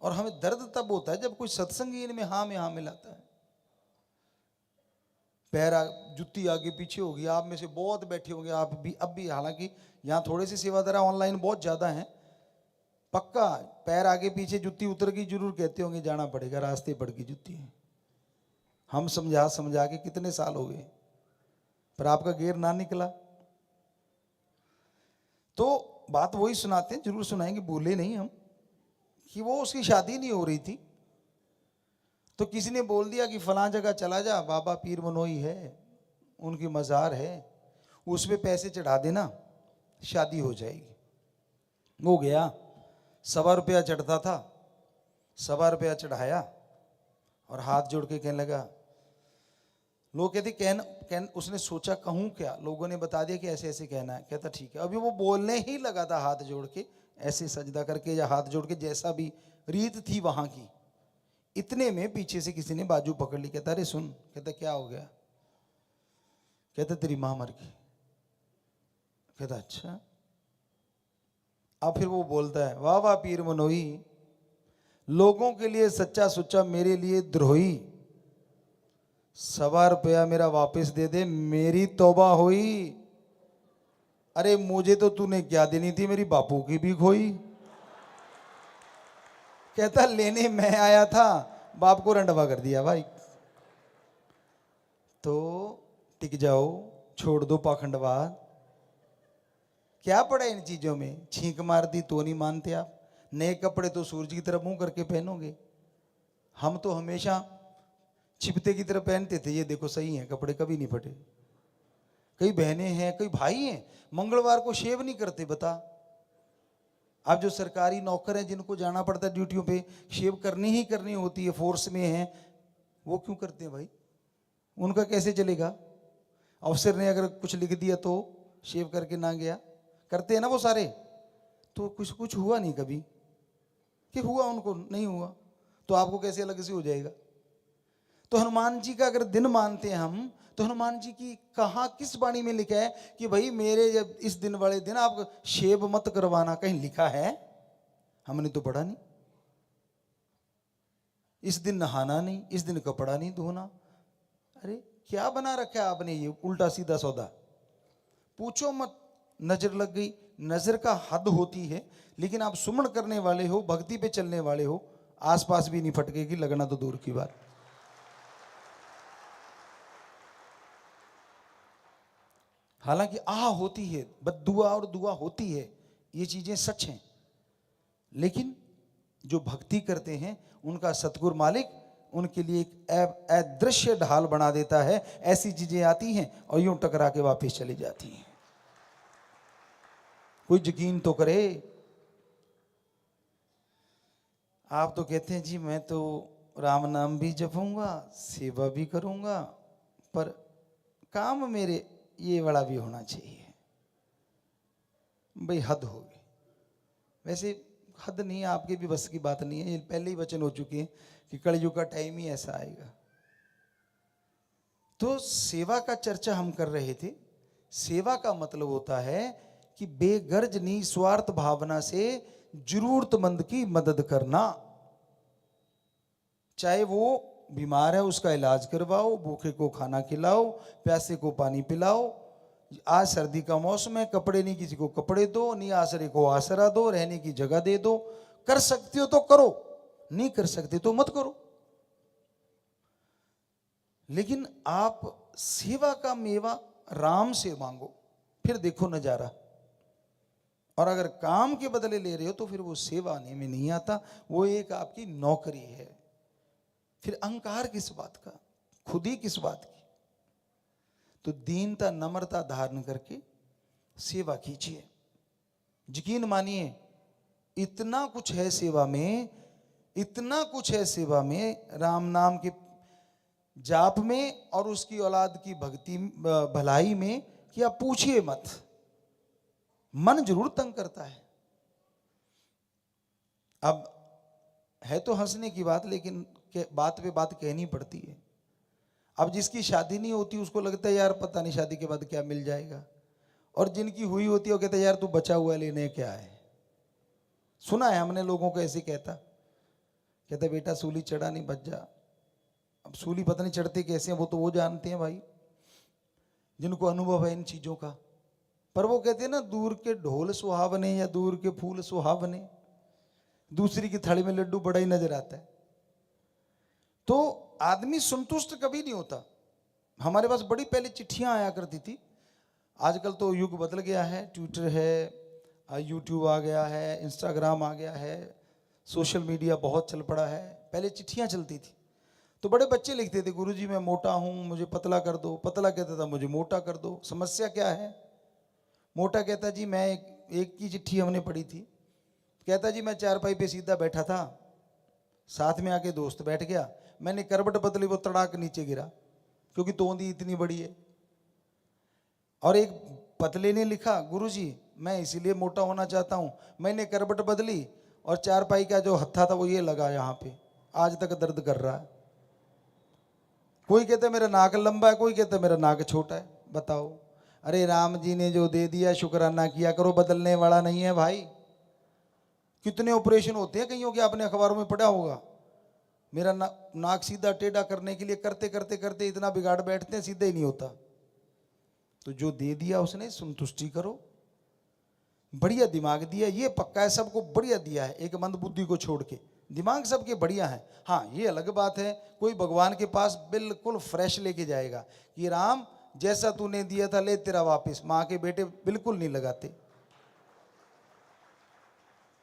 और हमें दर्द तब होता है जब कोई सत्संगी इनमें हाँ में हाँ मिलाता है। जुत्ती आगे पीछे होगी, आप में से बहुत बैठे होंगे, आप भी अब भी, हालांकि यहाँ थोड़े से सेवादारा ऑनलाइन बहुत ज्यादा हैं, पक्का पैर आगे पीछे जुत्ती उतर की जरूर कहते होंगे, जाना पड़ेगा, रास्ते पड़ की जुत्ती है। हम समझा समझा के कितने साल हो गए, पर आपका गेर ना निकला। तो बात वही सुनाते हैं, जरूर सुनाएंगे, भूले नहीं हम, कि वो उसकी शादी नहीं हो रही थी, तो किसी ने बोल दिया कि फलां जगह चला जा, बाबा पीर मनोई है, उनकी मज़ार है, उस पे पैसे चढ़ा देना, शादी हो जाएगी। वो गया, 1.25 रुपया चढ़ता था, 1.25 रुपया चढ़ाया और हाथ जोड़ के कहने लगा। लोग कहते उसने सोचा कहूँ क्या, लोगों ने बता दिया कि ऐसे ऐसे कहना है। कहता ठीक है। अभी वो बोलने ही लगा था हाथ जोड़ के, ऐसे सजदा करके या हाथ जोड़ के, जैसा भी रीत थी वहां की। इतने में पीछे से किसी ने बाजू पकड़ ली। कहता अरे सुन। कहता क्या हो गया? कहता तेरी माँ मर गई। कहता अच्छा। अब फिर वो बोलता है, वाह वाह पीर मनोई, लोगों के लिए सच्चा सुच्चा, मेरे लिए द्रोही। 1.25 रुपया मेरा वापस दे दे, मेरी तौबा होई। अरे मुझे तो तूने क्या देनी थी, मेरी बापू की भी खोई। कहता लेने मैं आया था, बाप को रंडवा कर दिया भाई। तो टिक जाओ, छोड़ दो पाखंडवाद। क्या पड़ा इन चीजों में, छींक मार दी तो नहीं मानते आप। नए कपड़े तो सूरज की तरफ मुंह करके पहनोगे, हम तो हमेशा छिपते की तरह पहनते थे। ये देखो सही है, कपड़े कभी नहीं फटे। कई बहनें हैं, कई भाई हैं, मंगलवार को शेव नहीं करते। बता, अब जो सरकारी नौकर हैं जिनको जाना पड़ता है ड्यूटियों पे, शेव करनी ही करनी होती है, फोर्स में है, वो क्यों करते हैं भाई? उनका कैसे चलेगा? अफसर ने अगर कुछ लिख दिया तो शेव करके ना गया, करते हैं ना वो सारे। तो कुछ हुआ नहीं कभी कि हुआ, उनको नहीं हुआ, तो आपको कैसे अलग से हो जाएगा? तो हनुमान जी का अगर दिन मानते हैं हम, तो हनुमान जी की कहाँ किस वाणी में लिखा है कि भाई मेरे जब इस दिन वाले दिन आप शेव मत करवाना? कहीं लिखा है? हमने तो पढ़ा नहीं। इस दिन नहाना नहीं, इस दिन कपड़ा नहीं धोना। अरे क्या बना रखा है आपने, ये उल्टा सीधा सौदा। पूछो मत, नजर लग गई। नजर का हद होती है, लेकिन आप सुमन करने वाले हो, भक्ति पे चलने वाले हो, आसपास भी नहीं फटकेगी, लगना तो दूर की बात। हालांकि आह होती है, बद्दुआ और दुआ होती है, ये चीजें सच हैं, लेकिन जो भक्ति करते हैं उनका सतगुरु मालिक उनके लिए एक अदृश्य ढाल बना देता है। ऐसी चीजें आती हैं और यूं टकरा के वापस चली जाती हैं। कोई यकीन तो करे। आप तो कहते हैं जी मैं तो राम नाम भी जपूंगा, सेवा भी करूंगा, पर काम मेरे ये बड़ा भी होना चाहिए। भाई हद हो गई। वैसे हद नहीं, आपके भी बस की बात नहीं है। ये पहले ही वचन हो चुके हैं कि कलयुग का टाइम ही ऐसा आएगा। तो सेवा का चर्चा हम कर रहे थे। सेवा का मतलब होता है कि बेगर्ज निस्वार्थ भावना से जरूरतमंद की मदद करना। चाहे वो बीमार है उसका इलाज करवाओ, भूखे को खाना खिलाओ, प्यासे को पानी पिलाओ। आज सर्दी का मौसम है, कपड़े नहीं किसी को कपड़े दो, नहीं आसरे को आसरा दो, रहने की जगह दे दो। कर सकते हो तो करो, नहीं कर सकते तो मत करो। लेकिन आप सेवा का मेवा राम से मांगो, फिर देखो नजारा। और अगर काम के बदले ले रहे हो तो फिर वो सेवा में नहीं आता, वो एक आपकी नौकरी है। फिर अहंकार किस बात का, खुद ही किस बात की? तो दीनता नम्रता धारण करके सेवा कीजिए। यकीन मानिए इतना कुछ है सेवा में, इतना कुछ है सेवा में, राम नाम के जाप में और उसकी औलाद की भक्ति भलाई में, कि आप पूछिए मत। मन जरूर तंग करता है। अब है तो हंसने की बात, लेकिन बात पे बात कहनी पड़ती है। अब जिसकी शादी नहीं होती उसको लगता है यार पता नहीं शादी के बाद क्या मिल जाएगा, और जिनकी हुई होती है वो कहता है यार तू बचा हुआ लेने क्या है। सुना है हमने लोगों को ऐसे कहता बेटा सूली चढ़ा नहीं बच जा। अब सूली पता नहीं चढ़ते कैसे हैं, वो तो वो जानते हैं भाई जिनको अनुभव है इन चीजों का। पर वो कहते हैं ना, दूर के ढोल सुहावने या दूर के फूल सुहावने, दूसरी की थाली में लड्डू बड़ा ही नजर आता है। तो आदमी संतुष्ट कभी नहीं होता। हमारे पास बड़ी पहले चिट्ठियां आया करती थी, आजकल तो युग बदल गया है, ट्विटर है, यूट्यूब आ गया है, इंस्टाग्राम आ गया है, सोशल मीडिया बहुत चल पड़ा है। पहले चिट्ठियां चलती थी तो बड़े बच्चे लिखते थे, गुरुजी मैं मोटा हूं मुझे पतला कर दो। पतला कहता था मुझे मोटा कर दो, समस्या क्या है? मोटा कहता जी मैं एक की चिट्ठी हमने पढ़ी थी, कहता जी मैं चारपाई पे सीधा बैठा था, साथ में आके दोस्त बैठ गया, मैंने करवट बदली, वो तड़ाक नीचे गिरा क्योंकि तोंदी इतनी बड़ी है। और एक पतले ने लिखा, गुरुजी मैं इसीलिए मोटा होना चाहता हूं, मैंने करवट बदली और चारपाई का जो हत्था था वो ये लगा यहाँ पे, आज तक दर्द कर रहा है। कोई कहता है मेरा नाक लंबा है, कोई कहता है मेरा नाक छोटा है। बताओ, अरे राम जी ने जो दे दिया शुक्राना किया करो, बदलने वाला नहीं है भाई। कितने ऑपरेशन होते हैं कईयों के, आपने अखबारों में पढ़ा होगा। मेरा नाक सीधा टेढ़ा करने के लिए करते करते करते इतना बिगाड़ बैठते हैं, सीधा ही नहीं होता। तो जो दे दिया उसने संतुष्टि करो। बढ़िया दिमाग दिया, ये पक्का है, सबको बढ़िया दिया है, एक मंदबुद्धि को छोड़ के दिमाग सबके बढ़िया है। हाँ, ये अलग बात है, कोई भगवान के पास बिल्कुल फ्रेश लेके जाएगा कि राम जैसा तूने दिया था ले तेरा वापस। माँ के बेटे बिल्कुल नहीं लगाते,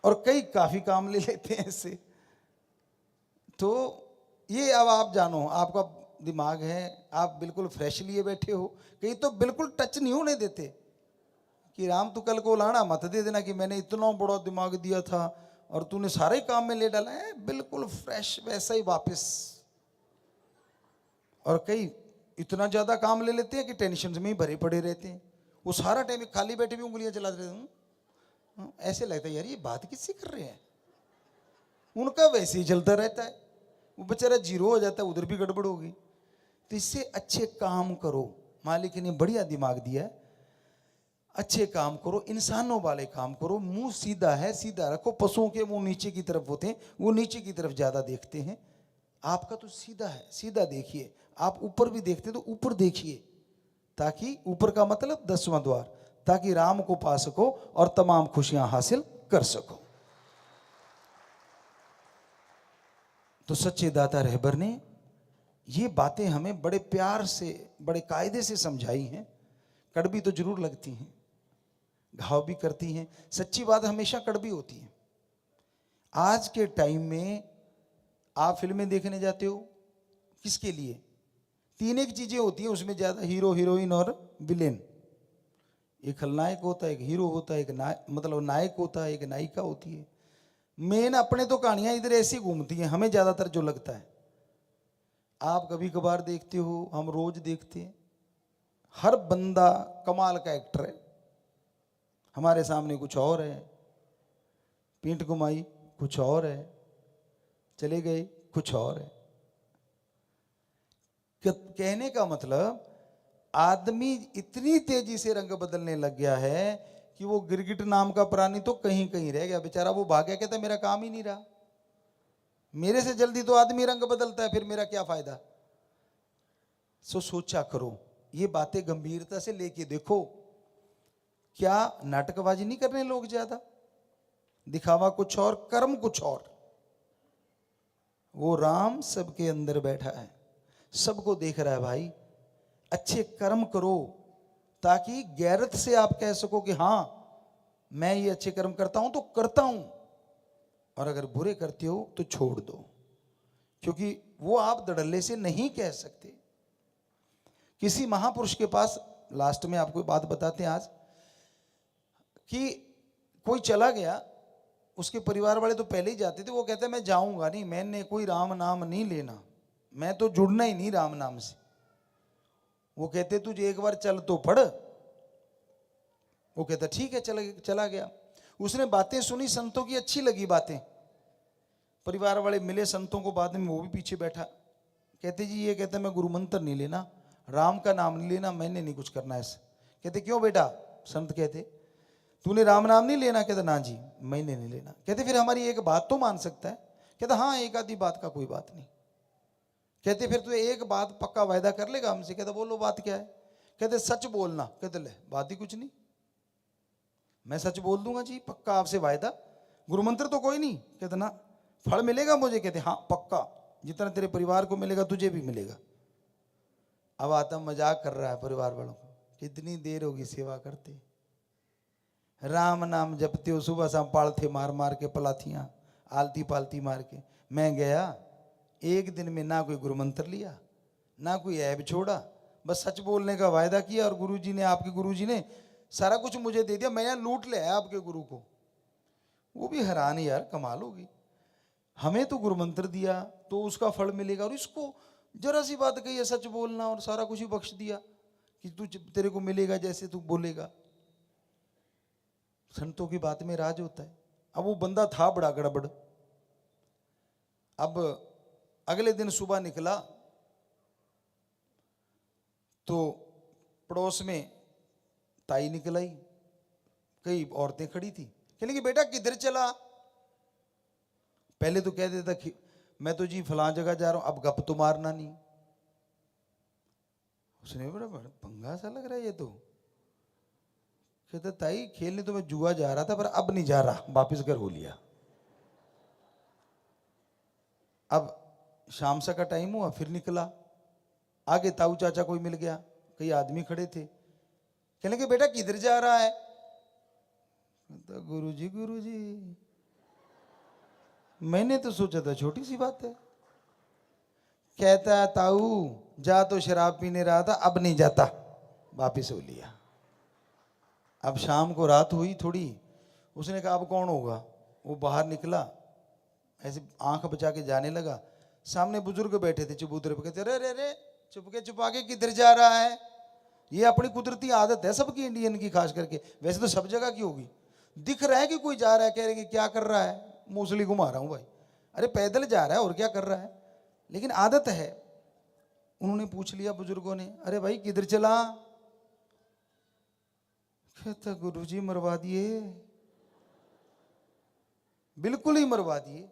और कई काफी काम ले लेते हैं इससे। तो ये अब आप जानो, आपका दिमाग है, आप बिल्कुल फ्रेश लिए बैठे हो। कई तो बिल्कुल टच नहीं होने देते कि राम तू कल को लाना मत दे देना कि मैंने इतना बड़ा दिमाग दिया था और तूने सारे काम में ले डाला है, बिल्कुल फ्रेश वैसा ही वापस। और कई इतना ज्यादा काम ले लेते हैं कि टेंशन में ही भरे पड़े रहते हैं। वो सारा टाइम खाली बैठे भी उंगलियां चलाते रहते हैं। ऐसे लगता है यार ये बात किससे कर रहे हैं, उनका वैसे ही चलता रहता है, वो बेचारा जीरो हो जाता है, उधर भी गड़बड़ होगी। तो इससे अच्छे काम करो, मालिक ने बढ़िया दिमाग दिया है, अच्छे काम करो, इंसानों वाले काम करो। मुंह सीधा है, सीधा रखो। पशुओं के मुंह नीचे की तरफ होते हैं, वो नीचे की तरफ ज्यादा देखते हैं। आपका तो सीधा है, सीधा देखिए। आप ऊपर भी देखते हैं तो ऊपर देखिए, ताकि ऊपर का मतलब 10वां द्वार, ताकि राम को पा सको और तमाम खुशियां हासिल कर सको। तो सच्चे दाता रहबर ने ये बातें हमें बड़े प्यार से, बड़े कायदे से समझाई हैं। कड़वी तो जरूर लगती हैं, घाव भी करती हैं। सच्ची बात हमेशा कड़वी होती है। आज के टाइम में आप फिल्में देखने जाते हो, किसके लिए? 3 एक चीजें होती हैं उसमें ज्यादा, हीरो हीरोइन और विलेन। एक खलनायक होता है, एक हीरो होता है, एक मतलब नायक होता है, एक नायिका होती है। मेन अपने तो कहानियां इधर ऐसी घूमती हैं, हमें ज्यादातर जो लगता है। आप कभी कभार देखते हो, हम रोज देखते हैं, हर बंदा कमाल का एक्टर है। हमारे सामने कुछ और है, पीठ घुमाई कुछ और है, चले गए कुछ और है। कहने का मतलब आदमी इतनी तेजी से रंग बदलने लग गया है कि वो गिरगिट नाम का प्राणी तो कहीं कहीं रह गया बेचारा। वो भाग गया, कहता मेरा काम ही नहीं रहा, मेरे से जल्दी तो आदमी रंग बदलता है, फिर मेरा क्या फायदा। सोचा करो, ये बातें गंभीरता से लेके देखो। क्या नाटकबाजी नहीं करने लोग ज्यादा? दिखावा कुछ और, कर्म कुछ और। वो राम सबके अंदर बैठा है, सबको देख रहा है भाई। अच्छे कर्म करो ताकि गैरत से आप कह सको कि हाँ मैं ये अच्छे कर्म करता हूं तो करता हूं, और अगर बुरे करते हो तो छोड़ दो, क्योंकि वो आप धड़ल्ले से नहीं कह सकते। किसी महापुरुष के पास, लास्ट में आपको बात बताते हैं आज, कि कोई चला गया, उसके परिवार वाले तो पहले ही जाते थे। वो कहते मैं जाऊंगा नहीं, मैंने कोई राम नाम नहीं लेना, मैं तो जुड़ना ही नहीं राम नाम से। वो कहते तुझे एक बार चल तो पढ़। वो कहता ठीक है, चला गया। उसने बातें सुनी संतों की, अच्छी लगी बातें। परिवार वाले मिले संतों को बाद में, वो भी पीछे बैठा। कहते जी ये कहते मैं गुरु मंत्र नहीं लेना, राम का नाम नहीं लेना, मैंने नहीं कुछ करना ऐसा। कहते क्यों बेटा? संत कहते तूने राम नाम नहीं लेना? कहते ना जी मैंने नहीं लेना। कहते फिर हमारी एक बात तो मान सकता है? कहता हाँ एक आधी बात का कोई बात नहीं। कहते फिर तू एक बात पक्का वायदा कर लेगा हमसे? कहता बोलो बात क्या है? कहते सच बोलना। कहते ले बात ही कुछ नहीं, मैं सच बोल दूंगा जी, पक्का आपसे वायदा। गुरु मंत्र तो कोई नहीं? कहते ना। फल मिलेगा मुझे? कहते हाँ पक्का, जितना तेरे परिवार को मिलेगा तुझे भी मिलेगा। अब आता मजाक कर रहा है परिवार वालों को, कितनी देर होगी सेवा करते, राम नाम जपते हो, सुबह शाम पालथे मार मार के, पलाथियां आलती पालती मार के। मैं गया, एक दिन में ना कोई गुरु मंत्र लिया, ना कोई ऐब छोड़ा, बस सच बोलने का वायदा किया, और गुरुजी ने, आपके गुरुजी ने सारा कुछ मुझे दे दिया। मैं यहाँ लूट ले आया आपके गुरु को। वो भी हैरान, यार कमाल होगी, हमें तो गुरु मंत्र दिया तो उसका फल मिलेगा, और इसको जरा सी बात कही है सच बोलना, और सारा कुछ ही बख्श दिया कि तू तेरे को मिलेगा जैसे तू बोलेगा। संतों की बात में राज होता है। अब वो बंदा था बड़ा गड़बड़। अब अगले दिन सुबह निकला तो पड़ोस में ताई निकल आई, कई औरतें खड़ी थी, कहने की बेटा किधर चला। पहले तो कह देता मैं तो जी फलां जगह जा रहा हूं, अब गप तो मारना नहीं। उसने बड़ा पंगा सा लग रहा है ये तो। कहता ताई खेलने तो मैं जुआ जा रहा था पर अब नहीं जा रहा, वापस घर हो लिया। अब शाम सा का टाइम हुआ, फिर निकला, आगे ताऊ चाचा कोई मिल गया, कई आदमी खड़े थे, कहने के बेटा किधर जा रहा है। तो गुरुजी गुरुजी, मैंने तो सोचा था छोटी सी बात है। कहता ताऊ जा तो शराब पीने रहा था, अब नहीं जाता, वापिस हो लिया। अब शाम को रात हुई थोड़ी, उसने कहा अब कौन होगा। वो बाहर निकला, ऐसे आंख बचा के जाने लगा, सामने बुजुर्ग बैठे थे चबूतरे पे। कहते रे रे रे चुपके के किधर जा रहा है। ये अपनी कुदरती आदत है सबकी, इंडियन की खास करके, वैसे तो सब जगह की होगी। दिख रहा है कि कोई जा रहा है, कह रहे कि क्या कर रहा है, मूसली घुमा रहा हूं भाई। अरे पैदल जा रहा है और क्या कर रहा है, लेकिन आदत है। उन्होंने पूछ लिया बुजुर्गों ने, अरे भाई किधर चला। कहता गुरुजी मरवा दिए, बिल्कुल ही मरवा दिए।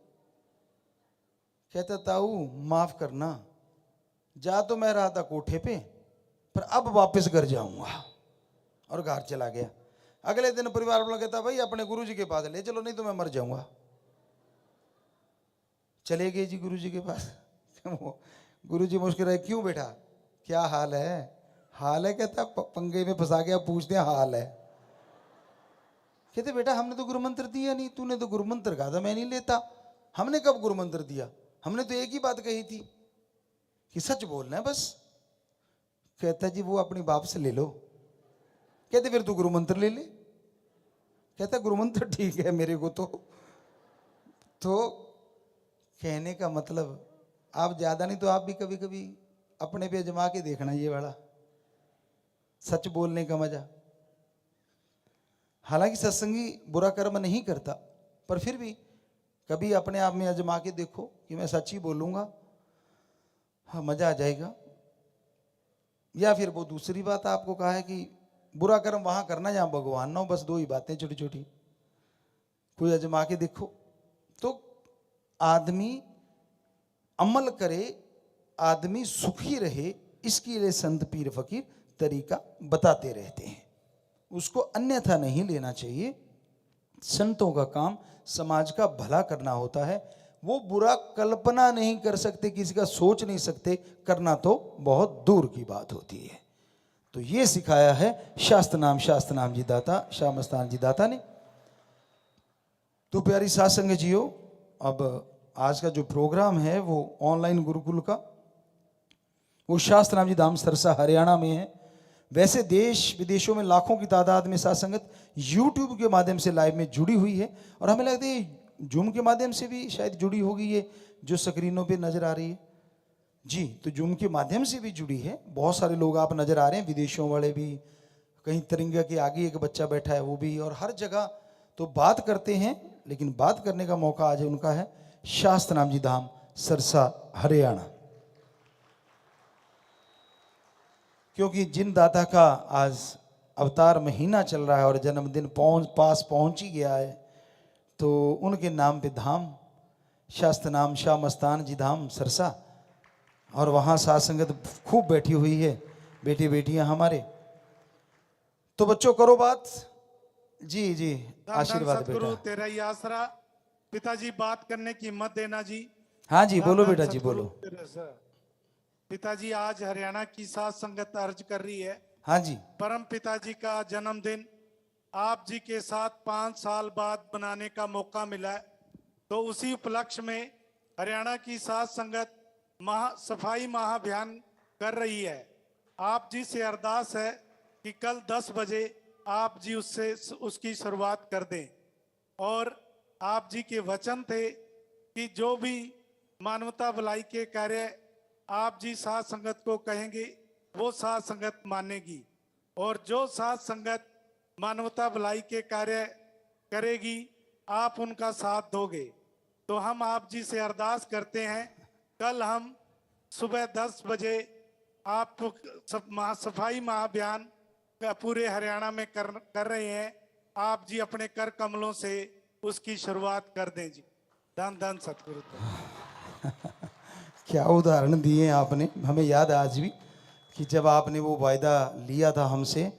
कहता ताऊ माफ करना, जा तो मैं रहा था कोठे पे, पर अब वापस घर जाऊंगा, और घर चला गया। अगले दिन परिवार वाला कहता भाई अपने गुरुजी के पास ले चलो, नहीं तो मैं मर जाऊंगा। चले गए जी गुरुजी के पास। गुरुजी मुस्कुराए, क्यों बेटा क्या हाल है। हाल है, कहता पंगे में फंसा गया, पूछते हैं हाल है। कहते बेटा हमने तो गुरु मंत्र दिया नहीं, तूने तो गुरु मंत्र कहा था मैं नहीं लेता। हमने कब गुरु मंत्र दिया, हमने तो एक ही बात कही थी कि सच बोलना है बस। कहता जी वो अपनी बाप से ले लो। कहते फिर तू गुरु मंत्र ले ले। कहता गुरु मंत्र ठीक है मेरे को तो कहने का मतलब आप ज्यादा नहीं तो आप भी कभी कभी अपने पे अजमा के देखना, ये वाला सच बोलने का मजा। हालांकि सत्संगी बुरा कर्म नहीं करता, पर फिर भी कभी अपने आप में अजमा के देखो कि मैं सच ही बोलूंगा, हाँ मजा आ जाएगा। या फिर वो दूसरी बात आपको कहा है कि बुरा कर्म वहां करना जहां भगवान ना हो, बस दो ही बातें छोटी छोटी, कोई अजमा के देखो। तो आदमी अमल करे, आदमी सुखी रहे, इसके लिए संत पीर फकीर तरीका बताते रहते हैं, उसको अन्यथा नहीं लेना चाहिए। संतों का काम समाज का भला करना होता है, वो बुरा कल्पना नहीं कर सकते, किसी का सोच नहीं सकते, करना तो बहुत दूर की बात होती है। तो ये सिखाया है शास्त्र नाम जी दाता शाह मस्तान जी दाता ने। तो प्यारी साध संगत जियो, अब आज का जो प्रोग्राम है वो ऑनलाइन गुरुकुल का, वो शास्त्र नाम जी धाम सरसा हरियाणा में है। वैसे देश विदेशों में लाखों की तादाद में साध संगत यूट्यूब के माध्यम से लाइव में जुड़ी हुई है, और हमें लगता है जूम के माध्यम से भी शायद जुड़ी होगी, ये जो स्क्रीनों पे नजर आ रही है जी, तो जूम के माध्यम से भी जुड़ी है। बहुत सारे लोग आप नजर आ रहे हैं, विदेशों वाले भी, कहीं तिरंगा के आगे एक बच्चा बैठा है वो भी, और हर जगह तो बात करते हैं, लेकिन बात करने का मौका आज उनका है शास्त्र नाम जी धाम सरसा हरियाणा। क्योंकि जिन दाता का आज अवतार महीना चल रहा है और जन्मदिन पास पहुंच ही गया है, तो उनके नाम पे धाम शास्त्र नाम शाह मस्तान जी धाम सरसा, और वहाँ साध संगत खूब बैठी हुई है, बेटी बेटियां हमारे। तो बच्चों करो बात जी जी, आशीर्वाद सतगुरु बेटा। तेरा ही आसरा। पिताजी बात करने की हिम्मत देना जी। हाँ जी बोलो धन धन बेटा जी सतगुरु बोलो। तेरे से। पिताजी आज हरियाणा की साध संगत अर्ज कर रही है, हाँ जी परम पिताजी का जन्मदिन आप जी के साथ 5 साल बाद बनाने का मौका मिला है। तो उसी उपलक्ष्य में हरियाणा की साध संगत सफाई महाअभियान कर रही है। आप जी से अरदास है कि कल 10 बजे आप जी उसकी शुरुआत कर दें, और आप जी के वचन थे कि जो भी मानवता भलाई के कार्य आप जी साध संगत को कहेंगे वो साध संगत मानेगी, और जो साध संगत मानवता भलाई के कार्य करेगी आप उनका साथ दोगे। तो हम आप जी से अरदास करते हैं, कल हम सुबह 10 बजे आप सफाई महाअभियान पूरे हरियाणा में कर रहे हैं। आप जी अपने कर कमलों से उसकी शुरुआत कर दें जी। धन धन सतगुरु। क्या उदाहरण दिए आपने, हमें याद है आज भी कि जब आपने वो वायदा लिया था हमसे,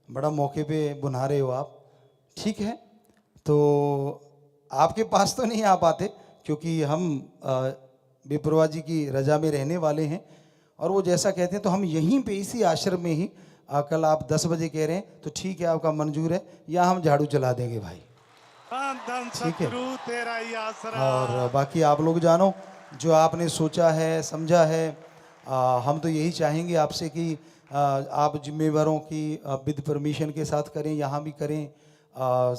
बड़ा मौके पे बुना रहे हो आप। ठीक है, तो आपके पास तो नहीं आ पाते क्योंकि हम बेपरवाह जी की रजा में रहने वाले हैं, और वो जैसा कहते हैं तो हम यहीं पे इसी आश्रम में ही कल आप 10 बजे कह रहे हैं तो ठीक है, आपका मंजूर है, या हम झाड़ू चला देंगे भाई। धन धन ठीक है। सतगुरु तेरा ही आसरा। और बाकी आप लोग जानो जो आपने सोचा है समझा है, हम तो यही चाहेंगे आपसे कि आप जिम्मेवारों की विद परमिशन के साथ करें, यहाँ भी करें,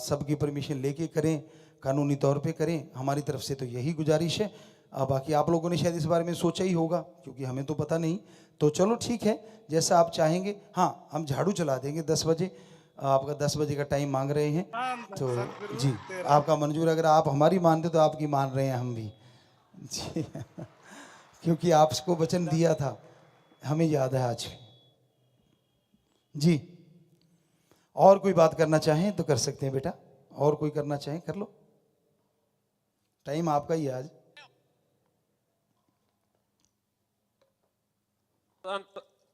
सबकी परमिशन लेके करें, कानूनी तौर पे करें, हमारी तरफ से तो यही गुजारिश है। बाकी आप लोगों ने शायद इस बारे में सोचा ही होगा क्योंकि हमें तो पता नहीं, तो चलो ठीक है जैसा आप चाहेंगे। हाँ, हम झाड़ू चला देंगे 10 बजे, आपका 10 बजे का टाइम मांग रहे हैं, तो जी आपका मंजूर, अगर आप हमारी मानते तो आपकी मान रहे हैं हम भी जी क्योंकि आपको वचन दिया था, हमें याद है आज भी जी। और कोई बात करना चाहें तो कर सकते हैं बेटा, और कोई करना चाहें कर लो, टाइम आपका ही है आज।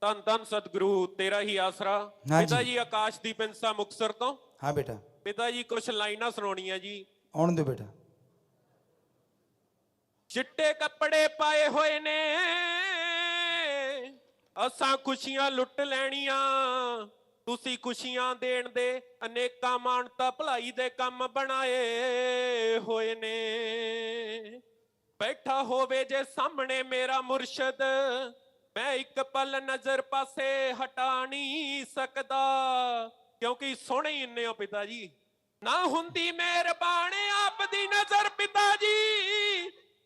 ਧੰਨ ਧੰਨ ਸਤਿਗੁਰੂ ਤੇਰਾ ਹੀ ਆਸਰਾ। हाँ ਪਿਤਾ जी। ਜੀ ਆਕਾਸ਼ਦੀਪ ਇੰਸਾ ਮੁਕਤਸਰ ਤੋਂ। हाँ बेटा, ਪਿਤਾ ਜੀ ਕੁਝ ਲਾਈਨਾਂ ਸੁਣਾਉਣੀਆਂ ਜੀ। आने दो बेटा। ਚਿੱਟੇ ਕੱਪੜੇ ਪਾਏ ਹੋਏ ਨੇ ਅਸਾਂ ਖੁਸ਼ੀਆਂ ਲੁੱਟ ਲੈਣੀਆਂ, ਤੁਸੀਂ ਖੁਸ਼ੀਆਂ ਦੇਣ ਦੇ ਅਨੇਕਾਂ ਮਾਨਤਾ ਭਲਾਈ ਦੇ ਕੰਮ ਬਣਾਏ ਹੋਏ ਨੇ। ਬੈਠਾ ਹੋਵੇ ਜੇ ਸਾਹਮਣੇ ਮੇਰਾ ਮੁਰਸ਼ਦ, मैं एक पल नजर पासे हटा नहीं सकदा, क्योंकि सोने ही इन्ने हो पिता जी। ना हुंदी मेहरबान आप दी नजर पिता जी,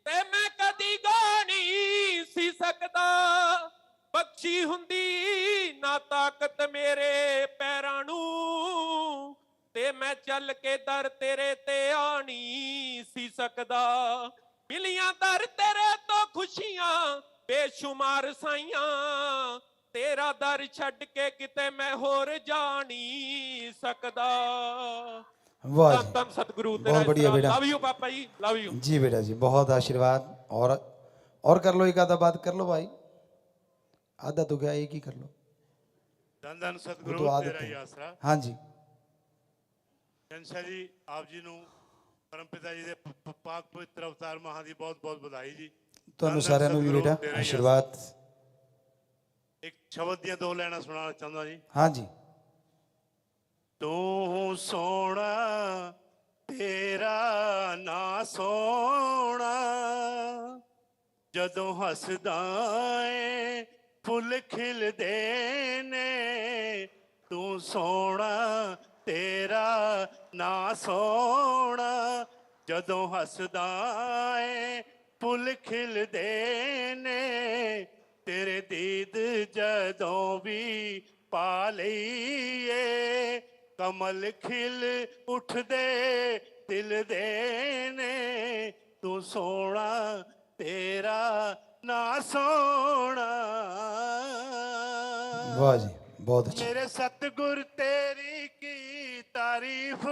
ते मैं कदी गा नहीं सी सकदा। बख्शी हुंदी ना ताकत मेरे पैरां नू, ते मैं चल के दर तेरे ते आ नहीं सी सकदा। मिलियां दर तेरे तो खुशियां बेशुमार साइयां, तेरा दर छड़ के किते मैं होर जा नहीं सकदा। वाह धन जी, धन सतगुरु तेरा बहुत बढ़िया बेटा। लव यू पापा जी, लव यू जी बेटा जी, बहुत आशीर्वाद। और कर लो, एक आधा बात कर लो भाई, आधा तो क्या एक ही कर लो, धन धन वो सतगुरु तो आदत तेरा ही है। आसरा। हाँ जी, ਜਨਸ਼ਾ ਜੀ ਆਪ ਜੀ ਨੂੰ ਪਰਮ ਪਿਤਾ ਜੀ ਦੇ ਪਾਕ ਪਵਿੱਤਰ ਅਵਤਾਰ ਮਹਾਂ ਦੀ ਬਹੁਤ ਬਹੁਤ ਵਧਾਈ ਜੀ। ਤੁਹਾਨੂੰ ਸਾਰਿਆਂ ਨੂੰ ਵੀ ਬੇਟਾ ਆਸ਼ੀਰਵਾਦ। ਇੱਕ ਸ਼ਬਦ ਦੀਆਂ ਦੋ ਲਾਈਨਾਂ ਸੁਣਾਉਣਾ ਚਾਹੁੰਦਾ ਜੀ। हाँ जी। ਤੂੰ ਸੋਹਣਾ ਤੇਰਾ ਨਾਂ ਸੋਹਣਾ, ਜਦੋਂ ਹੱਸਦਾ ਏ ਫੁੱਲ ਖਿਲਦੇ ਨੇ। ਤੂੰ ਸੋਹਣਾ ਤੇਰਾ ਨਾਂ ਸੋਹਣਾ, ਜਦੋਂ ਹੱਸਦਾ ਏ ਫੁੱਲ ਖਿਲਦੇ ਨੇ। ਤੇਰੇ ਦੀਦ ਜਦੋਂ ਵੀ ਪਾ ਲਈਏ, ਕਮਲ ਖਿਲ ਉੱਠਦੇ ਦਿਲ ਦੇ ਨੇ। ਤੂੰ ਸੋਹਣਾ ਤੇਰਾ ਨਾਂ ਸੋਹਣਾ। वाह जी, बहुत अच्छा। मेरे सतगुर तेरी की तारीफ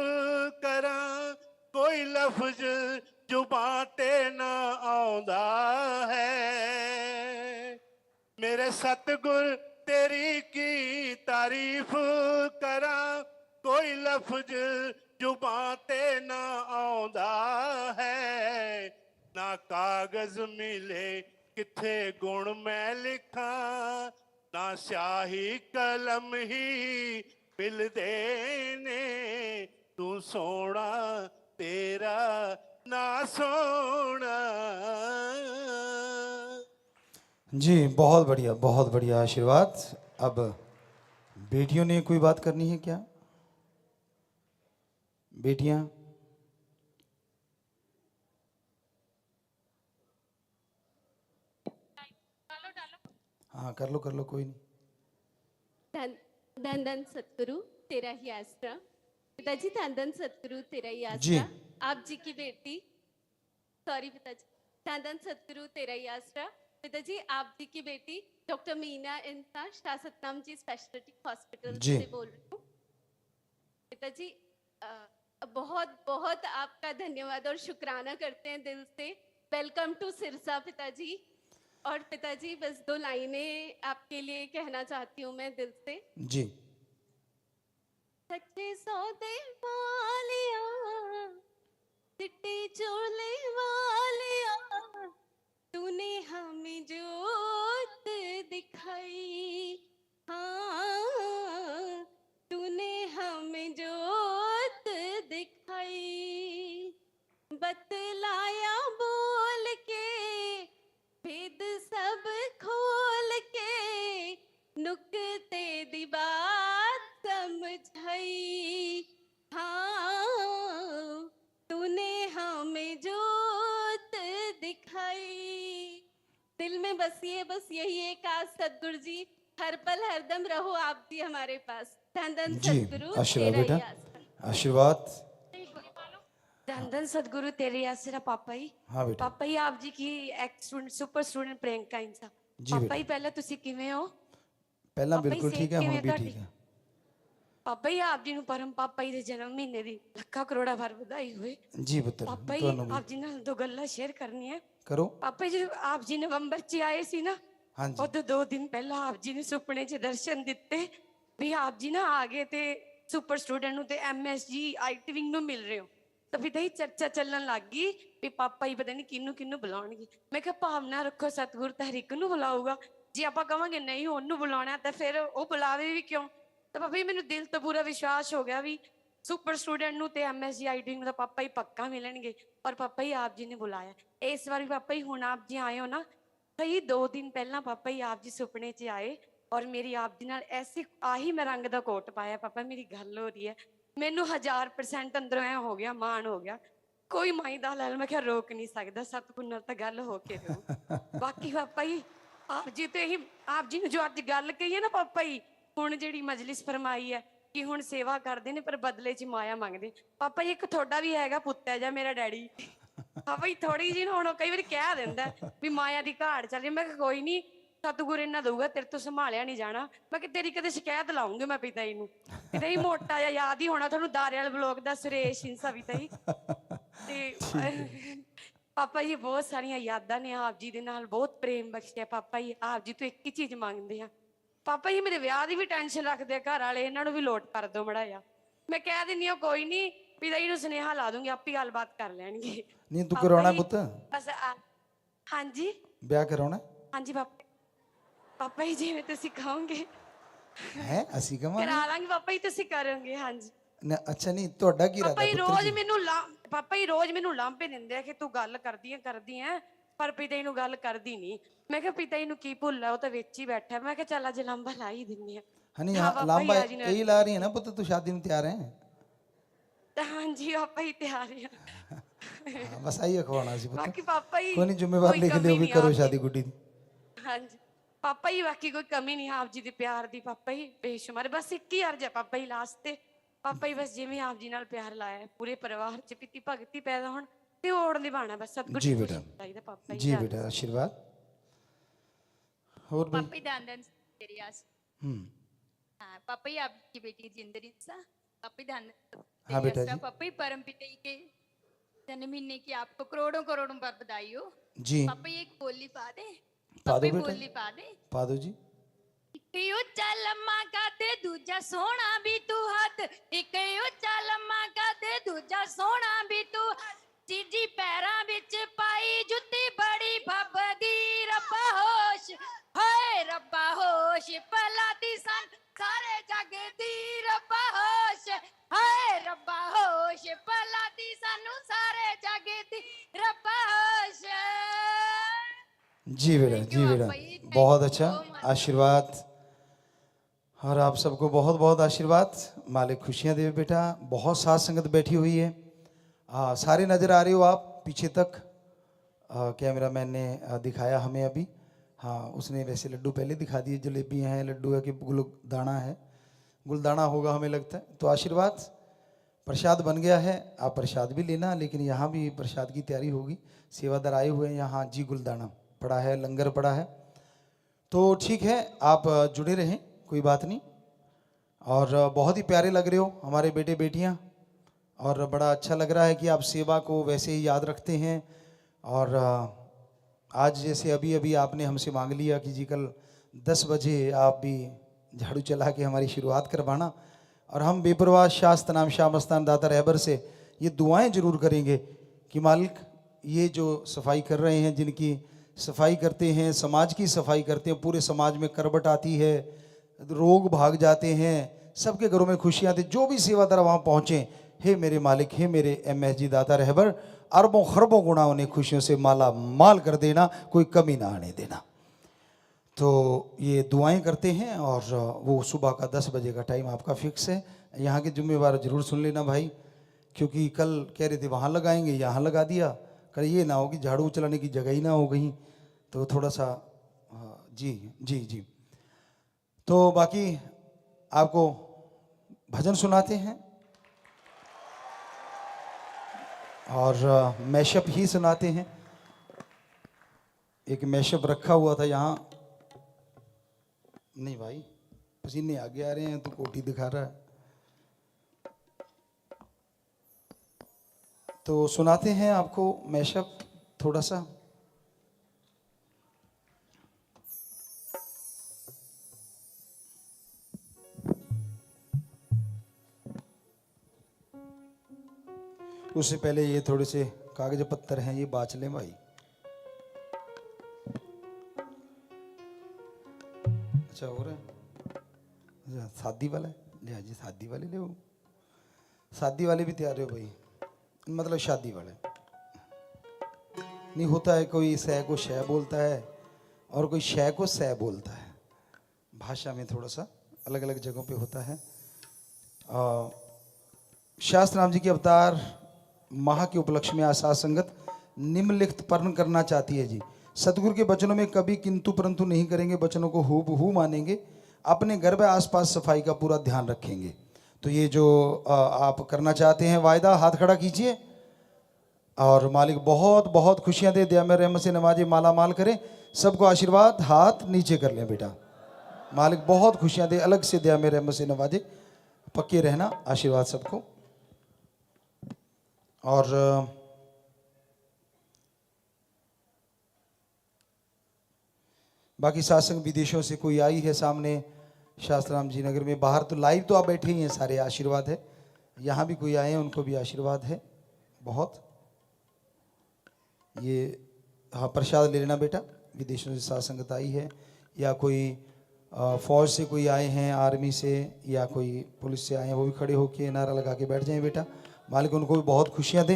करा, कोई लफ्ज जुबां ते ना आउंदा है। मेरे सतगुर तेरी की तारीफ करा, कोई लफ्ज जुबां ते ना आउंदा है। ना कागज मिले किथे गुण मैं लिखा, ना स्याही कलम ही मिलदे ने। तू सोहना तेरा ना सोहना। जी बहुत बढ़िया, बहुत बढ़िया आशीर्वाद। अब बेटियों ने कोई बात करनी है क्या? बेटियां, हाँ कर लो कोई नहीं। धन धन धन सतगुरु तेरा ही आसरा। पिताजी धन धन सतगुरु तेरा ही जी। आसरा। आप जी की बेटी, सॉरी पिताजी, धन धन सतगुरु तेरा ही आसरा। पिताजी आप जी की बेटी doctor Meena इंसार Shah Satnam ji speciality hospital जी। से बोल रही हूँ। पिताजी बहुत बहुत आपका धन्यवाद और शुक्राना करते हैं दिल से। वेलकम टू सिरसा पिताजी। और पिताजी बस 2 लाइनें आपके लिए कहना चाहती हूँ मैं दिल से। जी। सच्चे सौदे वालिया चिट्टे चोले वालिया तूने हमें जोत दिखाई, हाँ तूने हमें जोत दिखाई। बतलाया बोल के भेद सब खोल के नुक्ते दी बात समझाई, हाँ तूने हमें जोत दिखाई। दिल में बसिए बस यही एक आज सतगुरु जी, हर पल हरदम रहो आप जी हमारे पास। धन धन जी सतगुरु आशीर्वाद तेरा बेटा, ही आसरा। आशीर्वाद। धन धन सदगुरु तेरे आसरा पापा जी। हाँ बेटा। पापा जी आप जी की ex student super student Priyanka इंसा। जी पापा बेटा। जी पहले तुसी किवें हो? पहला पापा जी बिल्कुल सेहत ठीक है, किवें हुण भी तुहाडी? ठीक है। पापा जी आप जी ਨੂੰ परम पापा जी ਦੇ ਜਨਮ ਮਹੀਨੇ ਦੀ ਲੱਖਾਂ ਕਰੋੜਾਂ ਵਾਰ ਵਧਾਈ ਹੋਵੇ। जी पुत्र ਪਾਪਾ ਜੀ ਤੁਹਾਨੂੰ ਵੀ ਆਪ ਜੀ ਨਾਲ ਦੋ ਗੱਲਾਂ ਸ਼ੇਅਰ ਕਰਨੀਆਂ। ਕਰੋ। ਪਾਪਾ ਜੀ ਆਪ ਜੀ ਨਵੰਬਰ ਚ ਆਏ ਸੀ ਨਾ, ਹਾਂਜੀ। ਉਦੋਂ 2 ਦਿਨ ਪਹਿਲਾਂ ਆਪ ਜੀ ਨੇ ਸੁਪਨੇ 'ਚ ਦਰਸ਼ਨ ਦਿੱਤੇ ਵੀ ਆਪ ਜੀ ਨਾ ਆ ਗਏ ਤੇ ਸੁਪਰ ਸਟੂਡੈਂਟ ਨੂੰ ਤੇ ਐਮਐਸਜੀ ਆਈਟੀ ਵਿੰਗ ਨੂੰ ਮਿਲ ਰਹੇ ਹੋ। ਤਾਂ ਫਿਰ ਹੀ ਚਰਚਾ ਚੱਲਣ ਲੱਗ ਗਈ ਵੀ ਪਾਪਾ ਹੀ ਪਤਾ ਨਹੀਂ ਕਿਹਨੂੰ ਕਿਹਨੂੰ ਬੁਲਾਉਣਗੇ। ਮੈਂ ਕਿਹਾ ਭਾਵਨਾ ਰੱਖੋ, ਸਤਿਗੁਰ ਤਾਂ ਹਰ ਇੱਕ ਨੂੰ ਬੁਲਾਊਗਾ। ਜੇ ਆਪਾਂ ਕਵਾਂਗੇ ਨਹੀਂ ਉਹਨੂੰ ਬੁਲਾਉਣਾ ਤਾਂ ਫਿਰ ਉਹ ਬੁਲਾਵੇ ਵੀ ਕਿਉਂ। ਤਾਂ ਪਾਪਾ ਜੀ ਮੈਨੂੰ ਦਿਲ ਤੋਂ ਪੂਰਾ ਵਿਸ਼ਵਾਸ ਹੋ ਗਿਆ ਵੀ ਸੁਪਰ ਸਟੂਡੈਂਟ ਨੂੰ ਤੇ ਐਮਐਸਜੀ ਆਈਟੀ ਨੂੰ ਤਾਂ ਪਾਪਾ ਹੀ ਪੱਕਾ ਮਿਲਣਗੇ। ਔਰ ਪਾਪਾ ਹੀ ਆਪ ਜੀ ਨੇ ਬੁਲਾਇਆ ਇਸ ਵਾਰ ਵੀ। ਪਾਪਾ ਜੀ ਹੁਣ ਆਪ ਜੀ ਆਏ ਹੋ ਨਾ, ਸਹੀ 2 ਦਿਨ ਪਹਿਲਾਂ ਪਾਪਾ ਜੀ ਆਪ ਜੀ ਸੁਪਨੇ 'ਚ ਆਏ ਔਰ ਮੇਰੀ ਆਪ ਜੀ ਨਾਲ ਐਸੀ ਆਹੀ ਮੈਂ ਰੰਗ ਦਾ ਕੋਟ ਪਾਇਆ। ਪਾਪਾ ਮੇਰੀ ਗੱਲ ਹੋ ਰਹੀ ਹੈ, ਮੈਨੂੰ 1000% ਅੰਦਰੋਂ ਐ ਹੋ ਗਿਆ, ਮਾਣ ਹੋ ਗਿਆ। ਕੋਈ ਮਾਈ ਦਾ ਲੈ ਮੈਂ ਕਿਹਾ ਰੋਕ ਨਹੀਂ ਸਕਦਾ, ਸਤਿਗੁਰ ਨਾਲ ਤਾਂ ਗੱਲ ਹੋ ਕੇ ਰਹੂ। ਬਾਕੀ ਪਾਪਾ ਜੀ ਆਪ ਜੀ ਤੇ ਹੀ ਆਪ ਜੀ ਨੂੰ ਜੋ ਅੱਜ ਗੱਲ ਕਹੀ ਹੈ ਨਾ ਪਾਪਾ ਜੀ, ਹੁਣ ਜਿਹੜੀ ਮਜਲਿਸ ਫਰਮਾਈ ਹੈ ਕਿ ਹੁਣ ਸੇਵਾ ਕਰਦੇ ਨੇ ਪਰ ਬਦਲੇ 'ਚ ਮਾਇਆ ਮੰਗਦੇ। ਪਾਪਾ ਜੀ ਇੱਕ ਤੁਹਾਡਾ ਵੀ ਹੈਗਾ ਪੁੱਤ ਹੈ ਜਾਂ ਮੇਰਾ ਡੈਡੀ। ਪਾਪਾ ਜੀ ਥੋੜੀ ਜਿਹੀ ਹੁਣ ਕਈ ਵਾਰੀ ਕਹਿ ਦਿੰਦਾ ਵੀ ਮਾਇਆ ਦੀ ਘਾੜ ਚੱਲ ਰਹੀ। ਮੈਂ ਕਿਹਾ ਕੋਈ ਨਹੀਂ, ਸਤਿਗੁਰ ਇਹਨਾਂ ਦਊਗਾ, ਤੇਰੇ ਤੋਂ ਸੰਭਾਲਿਆ ਨਹੀਂ ਜਾਣਾ। ਮੈਂ ਕਿ ਤੇਰੀ ਕਦੇ ਸ਼ਿਕਾਇਤ ਲਾਉਂਗੀ ਮੈਂ ਪਿਤਾ ਜੀ ਨੂੰ। ਪਿਤਾ ਜੀ ਮੋਟਾ ਜਿਹਾ ਯਾਦ ਹੀ ਹੋਣਾ ਤੁਹਾਨੂੰ ਦਾਰੇ ਵਾਲੇ ਬਲੋਕ ਦਾ ਸੁਰੇਸ਼ ਇੰਸਾ ਪਿਤਾ ਜੀ। ਤੇ ਪਾਪਾ ਜੀ ਬਹੁਤ ਸਾਰੀਆਂ ਯਾਦਾਂ ਨੇ ਆਪ ਜੀ ਦੇ ਨਾਲ, ਬਹੁਤ ਪ੍ਰੇਮ ਬਖਸ਼ਿਆ। ਪਾਪਾ ਜੀ ਆਪ ਜੀ ਤੋਂ ਇੱਕ ਹੀ ਚੀਜ਼ ਮੰਗਦੇ ਆ। ਪਾਪਾ ਜੀ ਮੇਰੇ ਵਿਆਹ ਦੀ ਵੀ ਟੈਨਸ਼ਨ ਰੱਖਦੇ ਆ ਘਰ ਵਾਲੇ, ਇਹਨਾਂ ਨੂੰ ਵੀ ਲੋਟ ਕਰ ਦਿਓ ਮੜਾ ਜਾ। ਮੈਂ ਕਹਿ ਦਿੰਦੀ ਹਾਂ ਕੋਈ ਨਹੀਂ, ਪਿਤਾ ਜੀ ਨੂੰ ਸੁਨੇਹਾ ਲਾ ਦੂੰਗੀ, ਆਪੇ ਗੱਲਬਾਤ ਕਰ ਲੈਣਗੇ। ਨਹੀਂ ਤੂੰ ਕਰਾਉਣਾ ਪੁੱਤ, ਬਸ ਹਾਂਜੀ ਵਿਆਹ ਕਰਾਉਣਾ ਹਾਂਜੀ ਪਾਪਾ। ਪਾਪਾ ਜੀ ਜਿਵੇਂ ਤੁਸੀਂ ਕਹੋਗੇ ਹੈ, ਅਸੀਂ ਕਵਾਂਗੇ ਕਰਾ ਲਾਂਗੇ ਪਾਪਾ ਜੀ, ਤੁਸੀਂ ਕਰੋਗੇ। ਹਾਂਜੀ ਅੱਛਾ। ਨਹੀਂ ਤੁਹਾਡਾ ਕੀ ਪਾਪਾ ਇਰਾਦਾ ਜੀ ਪੁੱਤਰ ਰੋਜ਼ ਜੀ? ਮੈਨੂੰ ਪਾਪਾ ਜੀ ਰੋਜ਼ ਮੈਨੂੰ ਲਾਂਭੇ ਦਿੰਦੇ ਆ ਕਿ ਤੂੰ ਗੱਲ ਕਰਦੀ ਐ ਪਰ ਪਿਤਾ ਜੀ ਨੂੰ ਗੱਲ ਕਰਦੀ ਨਹੀਂ। ਮੈਂ ਕਿਹਾ ਪਿਤਾ ਜੀ ਨੂੰ ਕੀ ਭੁੱਲ ਆ, ਉਹ ਤਾਂ ਵਿੱਚ ਹੀ ਬੈਠਾ। ਮੈਂ ਕਿਹਾ ਚੱਲ ਅੱਜ ਲਾਂਭਾ ਲਾ ਹੀ ਦਿੰਨੀ ਆ। हनी हाँ लांबा यही ला रही है ना पुत्र, तू शादी में तैयार है? ਹਾਂਜੀ ਪਾਪਾ ਜੀ ਤਿਆਰ ਆ। हाँ, बस आइए खवाना सी पुत्र। ਬਾਕੀ ਪਾਪਾ ਜੀ कोई नहीं, जिम्मेवार ਕੋਈ लिख ਕਮੀ लियो भी ਨਹੀਂ करो ਆਪ ਜੀ। शादी गुड्डी दी। ਹਾਂਜੀ ਪਾਪਾ ਜੀ ਬਾਕੀ ਕੋਈ ਕਮੀ ਨਹੀਂ ਆਪ ਜੀ ਦੇ ਪਿਆਰ ਦੀ। ਪਾਪਾ ਜੀ ਬੇਸ਼ੁਮਾਰ, ਬਸ ਇੱਕ ਹੀ ਅਰਜ਼ ਹੈ ਪਾਪਾ ਜੀ ਲਾਸਟ ਤੇ। ਪਾਪਾ ਜੀ ਬਸ ਜਿਵੇਂ ਆਪ ਜੀ ਨਾਲ ਪਿਆਰ ਲਾਇਆ ਪੂਰੇ ਪਰਿਵਾਰ ਚ ਪੀਤੀ ਭਗਤੀ ਪੈਦਾ ਹੋਣ ਤੇ ਓੜ ਨਿਭਾਣਾ ਬਸ ਸਤਿਗੁਰ जी ਦੀ बेटा, ਖੁਸ਼ੀ ਚਾਹੀਦਾ ਪਾਪਾ जी बेटा आशीर्वाद। और भाई पापा दान तेरी आस। हाँ पापा ही आपकी बेटी जिंदर इंसा। पापा दान हाँ बेटा जी। पापा ही परम पिता के जन्म महीने की आपको करोड़ों करोड़ों बार बधाई हो। जी पापा ये एक बोली पा दे। पा दो पापा बेटा, बोली पा दे। पा दो जी। एक ऊंचा लम्मा का दे दूजा सोना भी तू हाथ, एक ऊंचा लम्मा का दे दूजा सोना भी तू। चीजी पैरां विच पाई जुत्ती बड़ी भबदी, रब्बा होश हाय रब्बा होश पलाती सन सारे जग दी। रब्बा होश हाय रब्बा होश पलाती सानू सारे जग दी। रब्बा होश। जी बेटा, जी बेटा, बहुत अच्छा आशीर्वाद। और आप सबको बहुत बहुत आशीर्वाद। मालिक खुशियाँ दे बेटा। बहुत साथ संगत बैठी हुई है। सारे नज़र आ रहे हो आप पीछे तक। कैमरामैन ने दिखाया हमें अभी। हाँ उसने वैसे लड्डू पहले दिखा दिए, जलेबियाँ हैं, लड्डू है कि गुलदाना है, गुलदाना होगा हमें लगता है। तो आशीर्वाद प्रसाद बन गया है, आप प्रसाद भी लेना, लेकिन यहाँ भी प्रसाद की तैयारी होगी। सेवादार आए हुए हैं यहाँ। जी गुलदाना पड़ा है, लंगर पड़ा है। तो ठीक है, आप जुड़े रहें, कोई बात नहीं। और बहुत ही प्यारे लग रहे हो हमारे बेटे बेटियां, और बड़ा अच्छा लग रहा है कि आप सेवा को वैसे ही याद रखते हैं। और आज जैसे अभी अभी आपने हमसे मांग लिया कि जी कल 10 बजे आप भी झाड़ू चला के हमारी शुरुआत करवाना, और हम बेपरवाह शास्त्र नाम शाह मस्तान दाता रहबर से ये दुआएं जरूर करेंगे कि मालिक ये जो सफाई कर रहे हैं, जिनकी सफाई करते हैं, समाज की सफाई करते हैं, पूरे समाज में करबट आती है, रोग भाग जाते हैं, सबके घरों में खुशियाँ आती, जो भी सेवादार वहाँ पहुँचें, हे मेरे मालिक, हे मेरे MSG दाता रहबर, अरबों खरबों गुणा उन्हें खुशियों से माला माल कर देना, कोई कमी ना आने देना। तो ये दुआएं करते हैं, और वो सुबह का 10 बजे का टाइम आपका फिक्स है। यहाँ के जिम्मेवार जरूर सुन लेना भाई, क्योंकि कल कह रहे थे वहाँ लगाएंगे, यहाँ लगा दिया, कल ये ना हो कि झाड़ू चलाने की जगह ही ना हो गई, तो थोड़ा सा जी जी जी। तो बाकी आपको भजन सुनाते हैं और मैशअप ही सुनाते हैं। एक मैशअप रखा हुआ था यहाँ, नहीं भाई पसीने आगे आ रहे हैं तो कोटी दिखा रहा है, तो सुनाते हैं आपको मैशअप थोड़ा सा। उससे पहले ये थोड़े से कागज पत्थर हैं, ये बाँच लें भाई। अच्छा हो रहा है, शादी वाला है, ले जी शादी वाले ले, वो शादी वाले भी तैयार हो भाई, मतलब शादी वाले नहीं होता है, कोई सह को शह बोलता है और कोई शह को सह बोलता है, भाषा में थोड़ा सा अलग अलग जगहों पे होता है। शास्त्र राम जी के अवतार माह के उपलक्ष्य में आशा संगत निम्नलिखित पर्ण करना चाहती है जी। सतगुरु के वचनों में कभी किंतु परंतु नहीं करेंगे, वचनों को हूबहू मानेंगे, अपने घर व आसपास सफाई का पूरा ध्यान रखेंगे। तो ये जो आप करना चाहते हैं वायदा, हाथ खड़ा कीजिए, और मालिक बहुत बहुत खुशियां दे, दया में रहमत से नवाजे, माला माल करे, सबको आशीर्वाद, हाथ नीचे कर लें बेटा। मालिक बहुत खुशियां दे, अलग से दया में रहमत से नवाजे, पक्के रहना, आशीर्वाद सबको। और बाकी सात्संग विदेशों से कोई आई है सामने शास्त्राम जी नगर में, बाहर तो लाइव तो आप बैठे ही हैं सारे, आशीर्वाद है। यहाँ भी कोई आए हैं, उनको भी आशीर्वाद है बहुत। ये हाँ प्रसाद ले लेना बेटा, विदेशों से साथ संगत आई है, या कोई फौज से कोई आए हैं, आर्मी से, या कोई पुलिस से आए हैं, वो भी खड़े होके नारा लगा के बैठ जाएं बेटा। मालिक उनको भी बहुत खुशियाँ दे।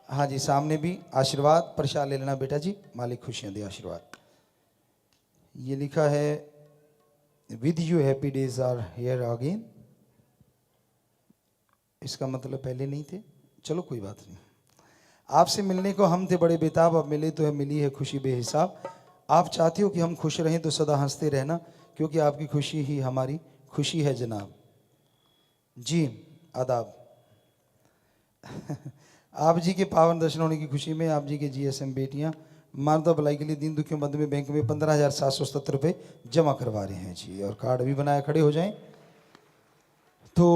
हाँ जी, सामने भी आशीर्वाद, प्रसाद ले लेना बेटा जी, मालिक खुशियाँ दे, आशीर्वाद। ये लिखा है with you happy days are here again, इसका मतलब पहले नहीं थे, चलो कोई बात नहीं। आपसे मिलने को हम थे बड़े बेताब, अब मिले तो है मिली है खुशी बेहिसाब। आप चाहते हो कि हम खुश रहें तो सदा हंसते रहना, क्योंकि आपकी खुशी ही हमारी खुशी है जनाब जी। आदाब। आप जी के पावन दर्शन होने की खुशी में आप जी के GSM बेटियां मानवता भलाई के लिए दीन दुखियों बंधु में बैंक में 15,770 रुपये जमा करवा रहे हैं जी, और कार्ड भी बनाया, खड़े हो जाएं। तो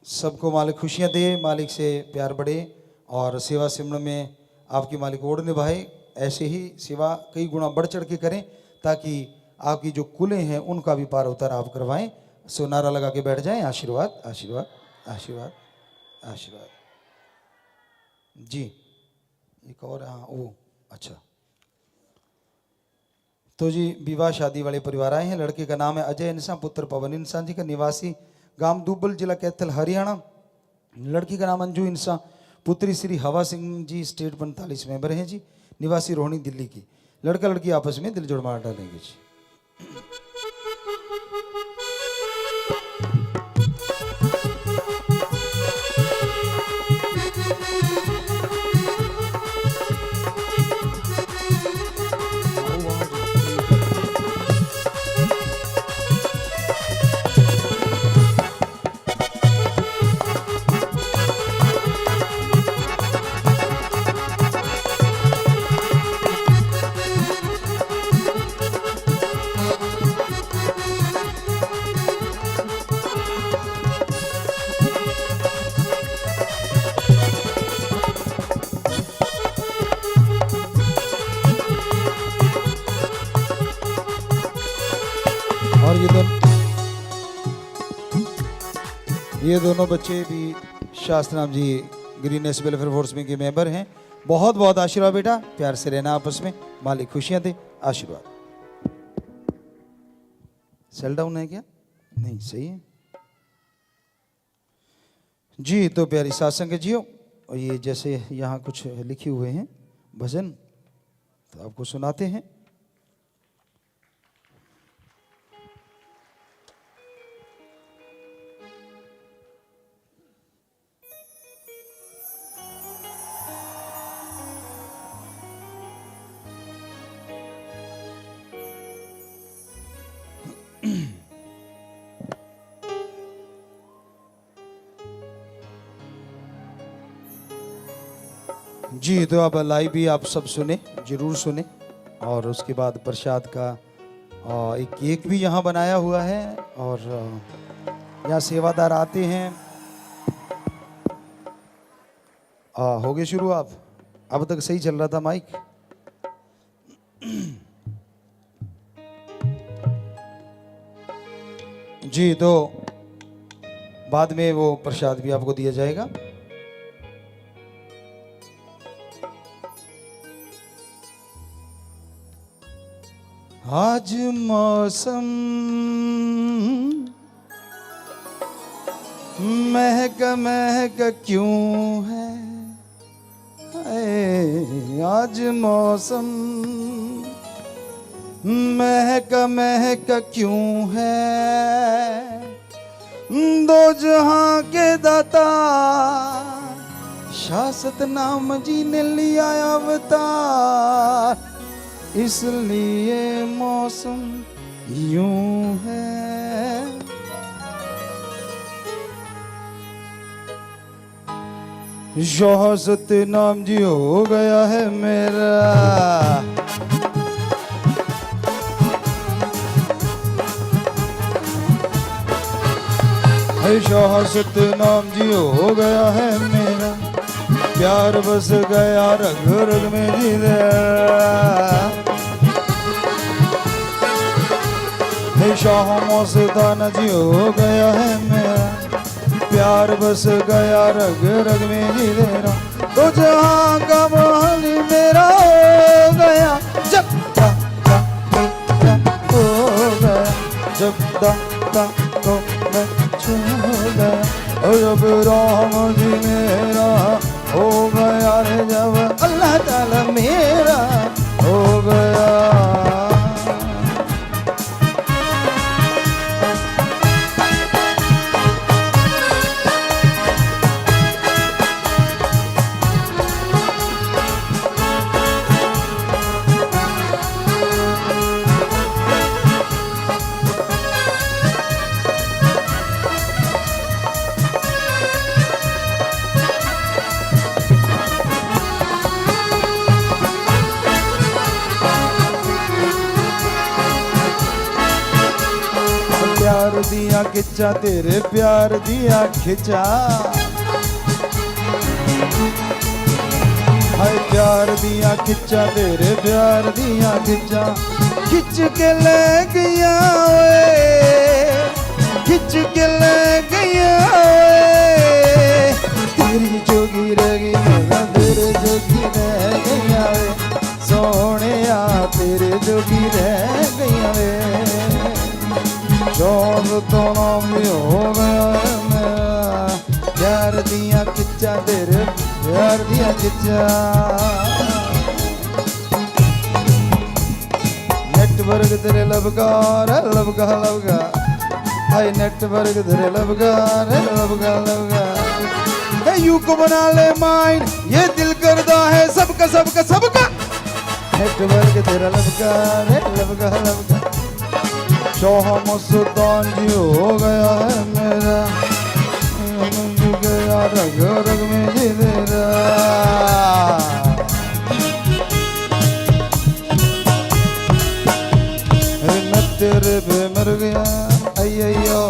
सबको मालिक खुशियां दे, मालिक से प्यार बढ़े, और सेवा सिमरन में आपकी मालिक ओढ़ निभाए, ऐसे ही सेवा कई गुना बढ़ चढ़ के करें, ताकि आपकी जो कुलें हैं उनका भी पार उतार आप करवाएं। सो नारा लगा के बैठ जाएं, आशीर्वाद आशीर्वाद आशीर्वाद आशीर्वाद जी। एक और, हाँ वो अच्छा। तो जी विवाह शादी वाले परिवार आए हैं। लड़के का नाम है अजय इंसान, पुत्र पवन इंसान जी का, निवासी गांव दुब्बल, जिला कैथल, हरियाणा। लड़की का नाम अंजू इंसान, पुत्री श्री हवा सिंह जी, स्टेट 45 मेंबर हैं जी, निवासी रोहिणी दिल्ली की। लड़का लड़की आपस में दिल जोड़ मार डालेंगे जी। और ये दोनों बच्चे भी शास्त्राम जी ग्रीनेस वेलफेयर फोर्स में के मेंबर हैं। बहुत बहुत आशीर्वाद बेटा, प्यार से रहना आपस में, मालिक खुशियां दे, आशीर्वाद। सेल डाउन है क्या? नहीं, सही है जी। तो प्यारी सत्संग जियो, और ये जैसे यहाँ कुछ लिखे हुए हैं भजन, तो आपको सुनाते हैं। जी, तो अब लाइव भी आप सब सुने, जरूर सुने। और उसके बाद प्रसाद का एक केक भी यहाँ बनाया हुआ है, और यहाँ सेवादार आते हैं। हो गए शुरू आप? अब तक सही चल रहा था माइक। जी, तो बाद में वो प्रसाद भी आपको दिया जाएगा। आज मौसम महक महक क्यों है, आज मौसम महक महक क्यों है, दो जहां के दाता शाश्वत नाम जी ने लिया अवतार, इसलिए मौसम यूं है। शाश्वत नाम जी हो गया है मेरा, शाश्वत नाम जी हो गया है मेरा, प्यार बस गया रग रग में जी दे। शाह मस्ताना जी हो गया है मेरा, प्यार बस गया रग रग में जी दे रहा, तो जहाँ का महल मेरा हो गया, जब दाता हो गया, जब दाता को मैं छू गया, और जब राम जी मेरा हो गया रे, जब अल्लाह ताला मेरा हो गया। प्यार दिया खिंचा तेरे प्यार दिया खिंचा, हाय प्यार दिया खिंचा तेरे प्यार दिया खिंचा, खिंच के ले गया वे, खिंच के ले गया वे, तेरी जोगी रह गई मेरा, तेरे जोगी रह गया वे, सोने तेरे जोगी रह गया वे, शौक तो नाम भी हो गया है मेरा, प्यार दिया खिंचा तेरे प्यार दिया खिंचा। नेटवर्क तेरे लबकार लबका लबका, हाय नेटवर्क तेरे लबकार लबका लबका, यू को बना ले माइंड, ये दिल करता है सबका सबका सबका, नेटवर्क तेरा लबकार लबका लबका, शाह मस्तान जी हो गया है मेरा, गया रग रग में जी तेरा। मैं तेरे पे मर गया अय्यो,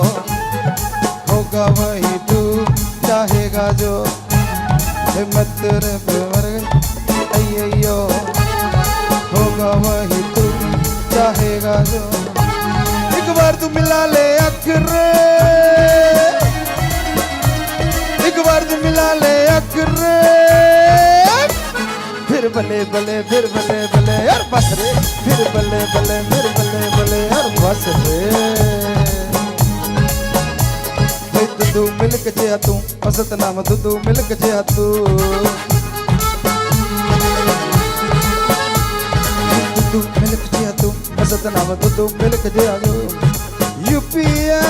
होगा वही तू चाहेगा जो, मैं तेरे पे मर गया अय्यो, होगा वही तू चाहेगा जो, एक बार तू मिला ले अखरे, एक बार तू मिला ले अखरे, फिर बले बले फिर बले बले यार बस रे, फिर बले बले फिर बले बले यार बस रे। दुदू मिल्क जिया तू मस्त नाम दुदू मिल्क जिया तू, दुदू मिल्क जिया तू मस्त नाम दुदू मिल्क जिया तू। यूपिया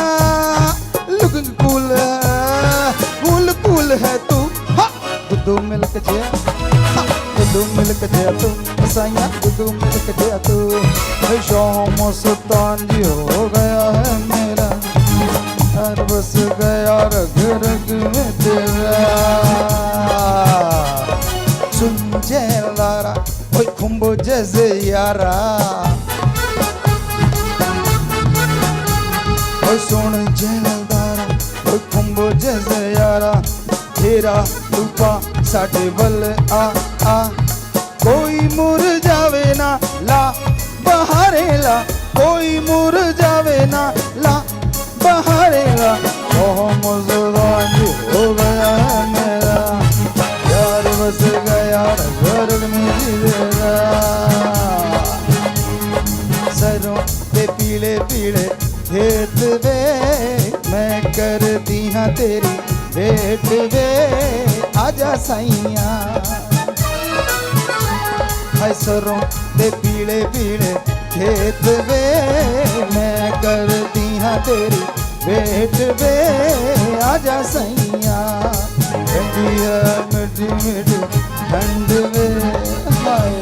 लुकिंग कूल कूल कूल है तू, दुदू मिल्क जिया दुदू मिल्क जिया तू, साइया दुदू मिल्क जिया तू। शाह मस्तान जी हो गया है मेरा, हर बस गया रग रग में तेरा। सुन जयलारा ओए खुम्बो जैसे यारा, ओए सुन जयलारा ओए खुम्बो जैसे यारा, तेरा रूपा साडे वल आ आ, कोई मुरझावे ना ला बहारे ला, कोई मुरझावे ना ला बहारेगा। मज़ेदार हो गया है मेरा, यार बस गया घर में जीवेगा। सरों पे पीले पीले खेत वे, मैं करती हाँ तेरी वेट वे, आजा साइया। हाय सरों पे पीले पीले खेत वे, मैं करती हाँ तेरी वेट वे, आजा सैया। ठंडी है मिठी मिठी ठंड वे, हाय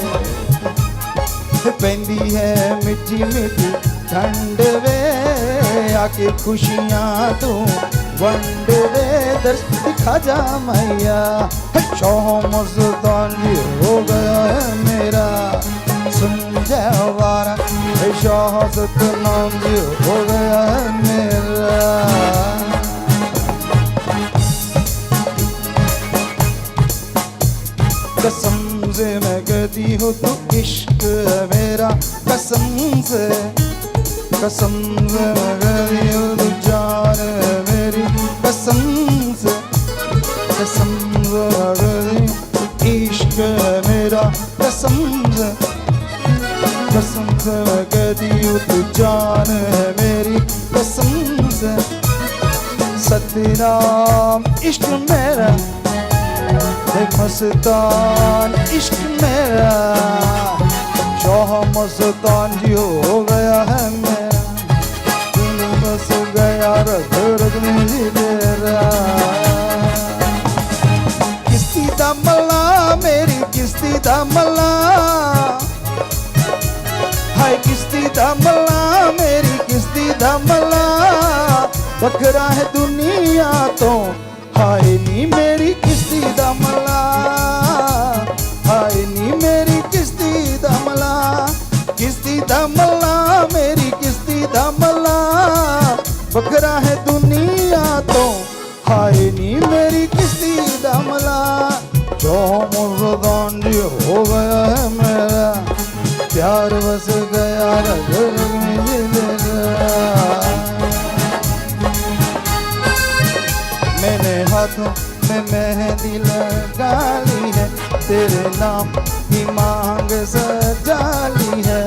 पेंदी है मिठी मिठी ठंड वे, आके खुशियाँ तू वंड वे, दर्श दिखा जा मैया। शाह मस्तान जी हो गया है मेरा, सुन जयवारा शाह सतनाम जी हो गया है मेरा। कसम से मैं कहती हूँ तू इश्क है मेरा, कसम से मैं कहती हूँ तू जान है मेरी, कसम से मैं कहती हूँ तू इश्क है मेरा, कसम से मैं कहती हूँ तू जान है मेरी, कसम से। सतनाम इश्क मेरा, एक मस्तान इश्क मेरा, शाह मस्तान जी हो गया है मेरा, दिल बस गया रग रग में जी तेरा। किस्ती दा मला मेरी किस्ती दा मला, हाय किस्ती दा मला मेरी किस्ती दा मला, बखरा है दुनिया तो हाय नी मेरी किस्ती दा मला, हाय नी मेरी किस्ती दा मला, किस्ती दा मला मेरी किस्ती दा मला, बखरा है दुनिया तो हाय नी मेरी किस्ती दा मला। शाह मस्तान जी हो गया है मेरा, प्यार बस गया रग रग में जिलेगा। मैंने हाथों में मेहंदी लगा ली है, तेरे नाम की मांग सजा ली है।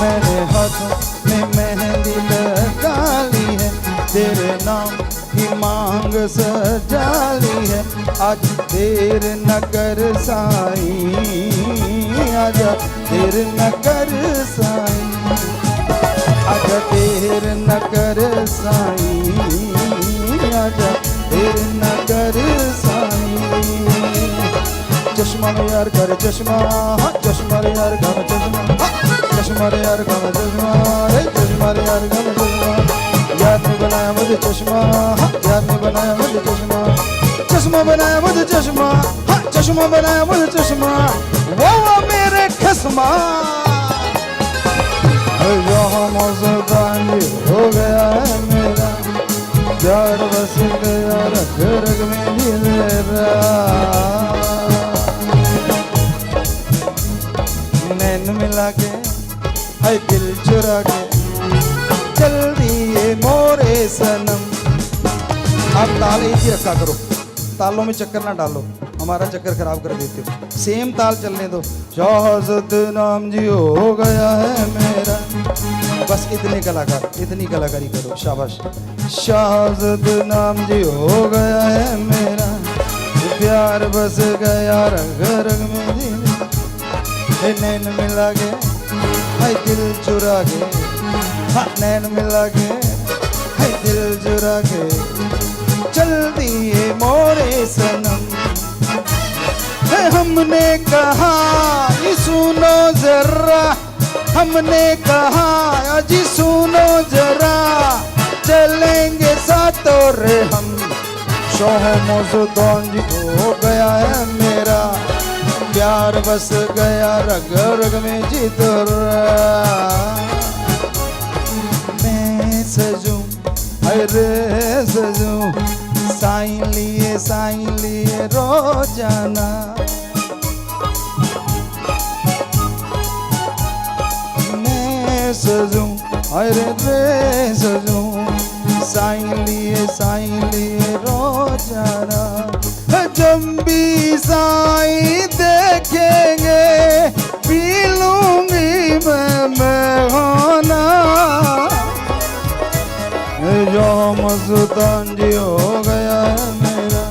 मैंने हाथों में मेहंदी लगा ली है, तेरे नाम की मांग सजा ली है। आज देर न कर साईं, आजा देर न कर साईं, आजा देर न कर साईं, आजा देर न कर साईं। चश्मा में यार कर चश्मा, चश्मा रे यार कर चश्मा, चश्मा रे यार कर चश्मा, चश्मा रे यार कर चश्मा। यार ने बनाया मुझे चश्मा, यार ने बनाया मुझे चश्मा, चश्मा बनाया मुझे चश्मा, चश्मा बनाया मुझे चश्मा, वो मेरे खस्मा। यहाँ मस्तान हो गया है मेरा, प्यार बस गया रग रग में ही मेरा। नैन मिला के है दिल चुरा के चल दिए मोरे सनम। आप ताल एक ही रखा करो, तालों में चक्कर ना डालो, हमारा चक्कर खराब कर देते हो। सेम ताल चलने दो। शाहज़द नाम जी हो गया है मेरा, बस इतने कलाकार, इतनी कलाकारी करो, शाबाश। शाहज़द नाम जी हो गया है मेरा, प्यार बस गया रग रग में दिल, नैन मिला के है दिल चुरा के, हाँ नैन मिला के है दिल चुरा के चल दिए मोरे सनम। हमने कहा ये सुनो जरा, हमने कहा जी सुनो जरा, चलेंगे साथों रे हम। शाहज़द जी हो गया है मेरा, प्यार बस गया रग रग में जितरा। मैं सजूं अरे सजूं साईं लिए रोजाना, मैं सजूं अरे रे सजूं साईं लिए रोजाना। जब भी साईं देखेंगे पी लूंगी मैं होना। शाहज़द जी हो गया है मेरा,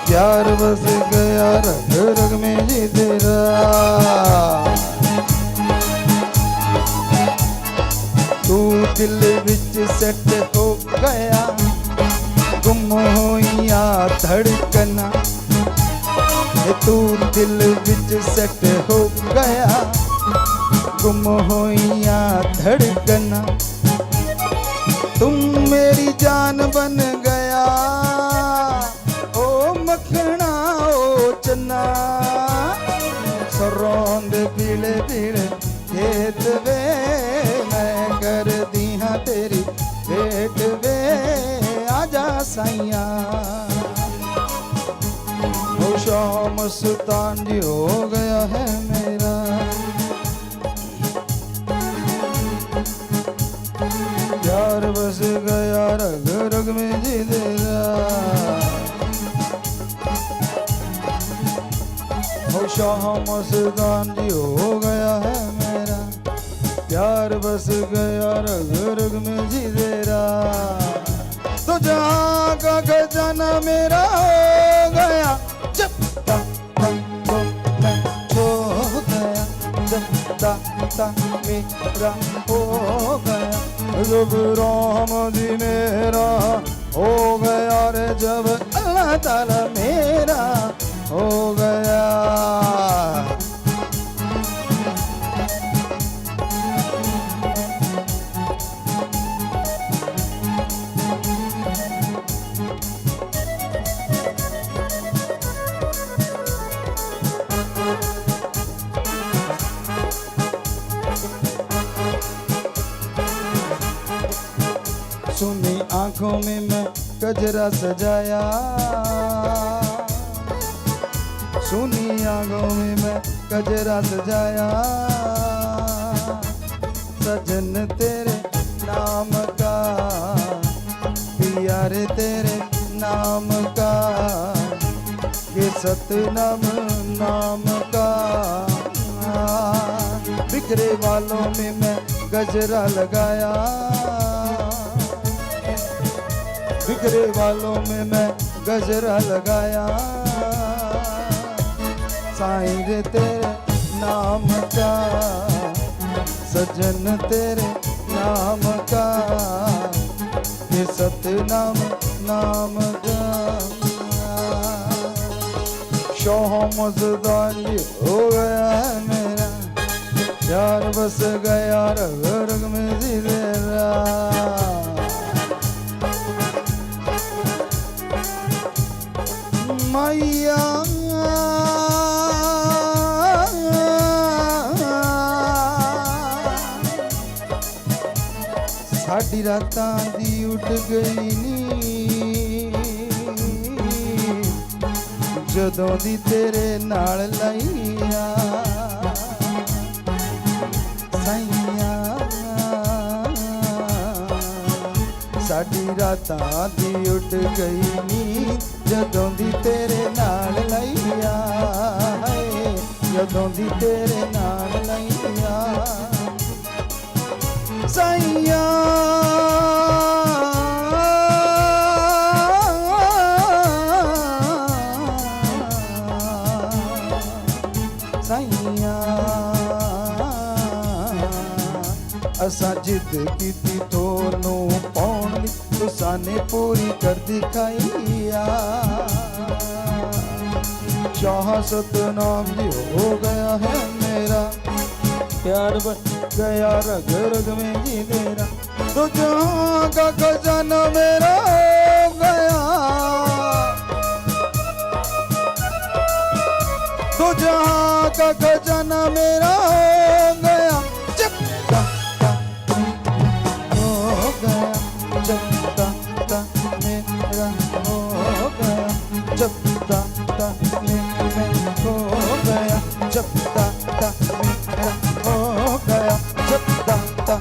प्यार बस गया रग रग में जी तेरा। तू दिल विच सेट हो गया, गुम होइया धड़कना। तू दिल विच सेट हो गया, गुम होइया धड़कना। तुम मेरी जान बन गया ओ मखना ओ चन्ना। सरोंद पीले पीले खेत वे, मैं कर दी हाँ तेरी भेंट वे, आजा साइया। ओ शाहज़द जी हो गया है मेरा, प्यार बस गया रग रग में जी तेरा। ओ शाहज़द जी हो गया है मेरा, प्यार बस गया रग रग में जी तेरा। तो जहाँ का खजाना मेरा हो गया, जब तक मैं हो गया, जब तक मेरा हो गया, जब राम जी मेरा हो गया रे, जब अल्लाह ताला मेरा हो गया। सुनी आंखों में मैं गजरा सजाया, सुनी आंखों में मैं गजरा सजाया। सजन तेरे नाम का, पिया रे तेरे नाम का, ये सतनाम नाम का। बिखरे वालों में मैं गजरा लगाया, बिखरे वालों में मैं गजरा लगाया। साईं रे तेरे नाम का, सजन तेरे नाम का, ये सतनाम नाम का। शाहज़द जी हो गया है मेरा, प्यार बस गया रग रग में जी तेरा। मैया साडी रातां दी उठ गई नी, जदों दी तेरे नाल लाइया साइया। ਸਾਡੀ ਰਾਤਾਂ ਦੀ ਉੱਡ ਗਈ ਨੀਂਦ ਜਦੋਂ ਦੀ ਤੇਰੇ ਨਾਲ ਲਈਆ ਹਾਏ ਜਦੋਂ ਦੀ ਤੇਰੇ ਨਾਲ ਲਈਆ ਸਾਈਆਂ ਅਸਾਂ ਜਿੱਦ ਕੀਤੀ ਤੁਹਾਨੂੰ ਪਾਉਣ ਲਈ ਤੁਸਾਂ ਨੇ ਪੂਰੀ ਕਰ ਦਿਖਾਈਆ ਚਾਹ ਸਤਨਾਮ ਜੀ ਹੋ ਗਿਆ ਹੈ ਮੇਰਾ प्यार बन गया रग रग में जी मेरा तो जहाँ का खजाना मेरा हो गया तो जहाँ का खजाना मेरा हो गया चपका हो गया चपका मेरा हो गया चपका में हो गया चपका मेरा हो गया जब दाता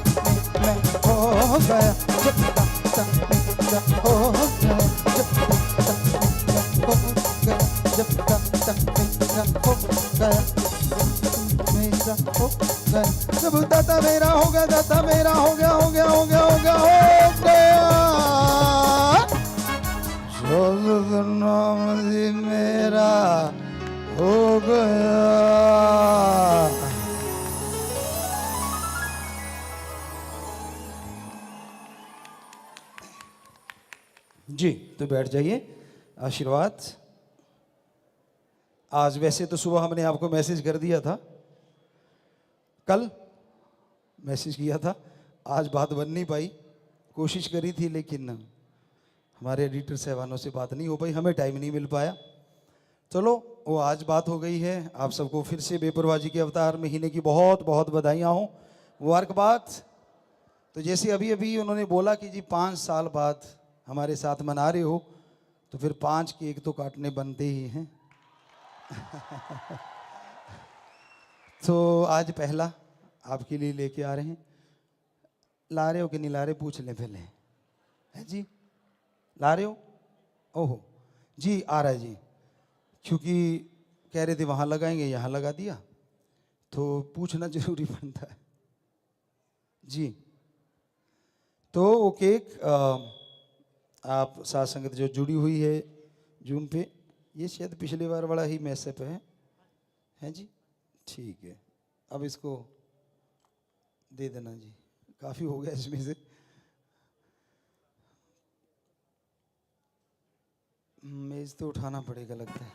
मैं हो गया जब दाता मेरा हो गया जब दाता मेरा हो गया जब दाता मेरा हो गया मेरा हो गया जब दाता मेरा हो गया दाता मेरा हो गया हो गया हो गया हो गया हो गया जो नाम जी मेरा हो गया। जी तो बैठ जाइए। आशीर्वाद। आज वैसे तो सुबह हमने आपको मैसेज कर दिया था, कल मैसेज किया था, आज बात बन नहीं पाई, कोशिश करी थी लेकिन हमारे एडिटर साहबानों से बात नहीं हो पाई, हमें टाइम नहीं मिल पाया। चलो वो आज बात हो गई है। आप सबको फिर से बेपरवाजी के अवतार महीने की बहुत बहुत बधाइयाँ हों, मुबारकबाद। तो जैसे अभी अभी उन्होंने बोला कि जी 5 साल बाद हमारे साथ मना रहे हो, तो फिर 5 केक तो काटने बनते ही हैं। तो आज पहला आपके लिए लेके आ रहे हैं। ला रहे हो कि नहीं ला रहे, पूछ लें पहले, है जी? ला रहे हो? ओहो जी, आ रहा है जी, क्योंकि कह रहे थे वहाँ लगाएंगे, यहाँ लगा दिया, तो पूछना जरूरी बनता है जी। तो वो केक आप साथ संगत जो जुड़ी हुई है जूम पे, ये शायद पिछले बार वाला ही मैसेप है जी? ठीक है, अब इसको दे देना जी, काफ़ी हो गया इसमें से। मेज तो उठाना पड़ेगा लगता है।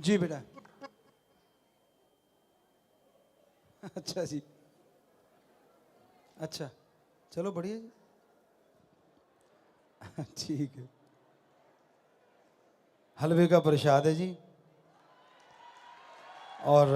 जी बेटा, अच्छा जी, अच्छा चलो बढ़िया जी, ठीक है। हलवे का प्रसाद है जी, और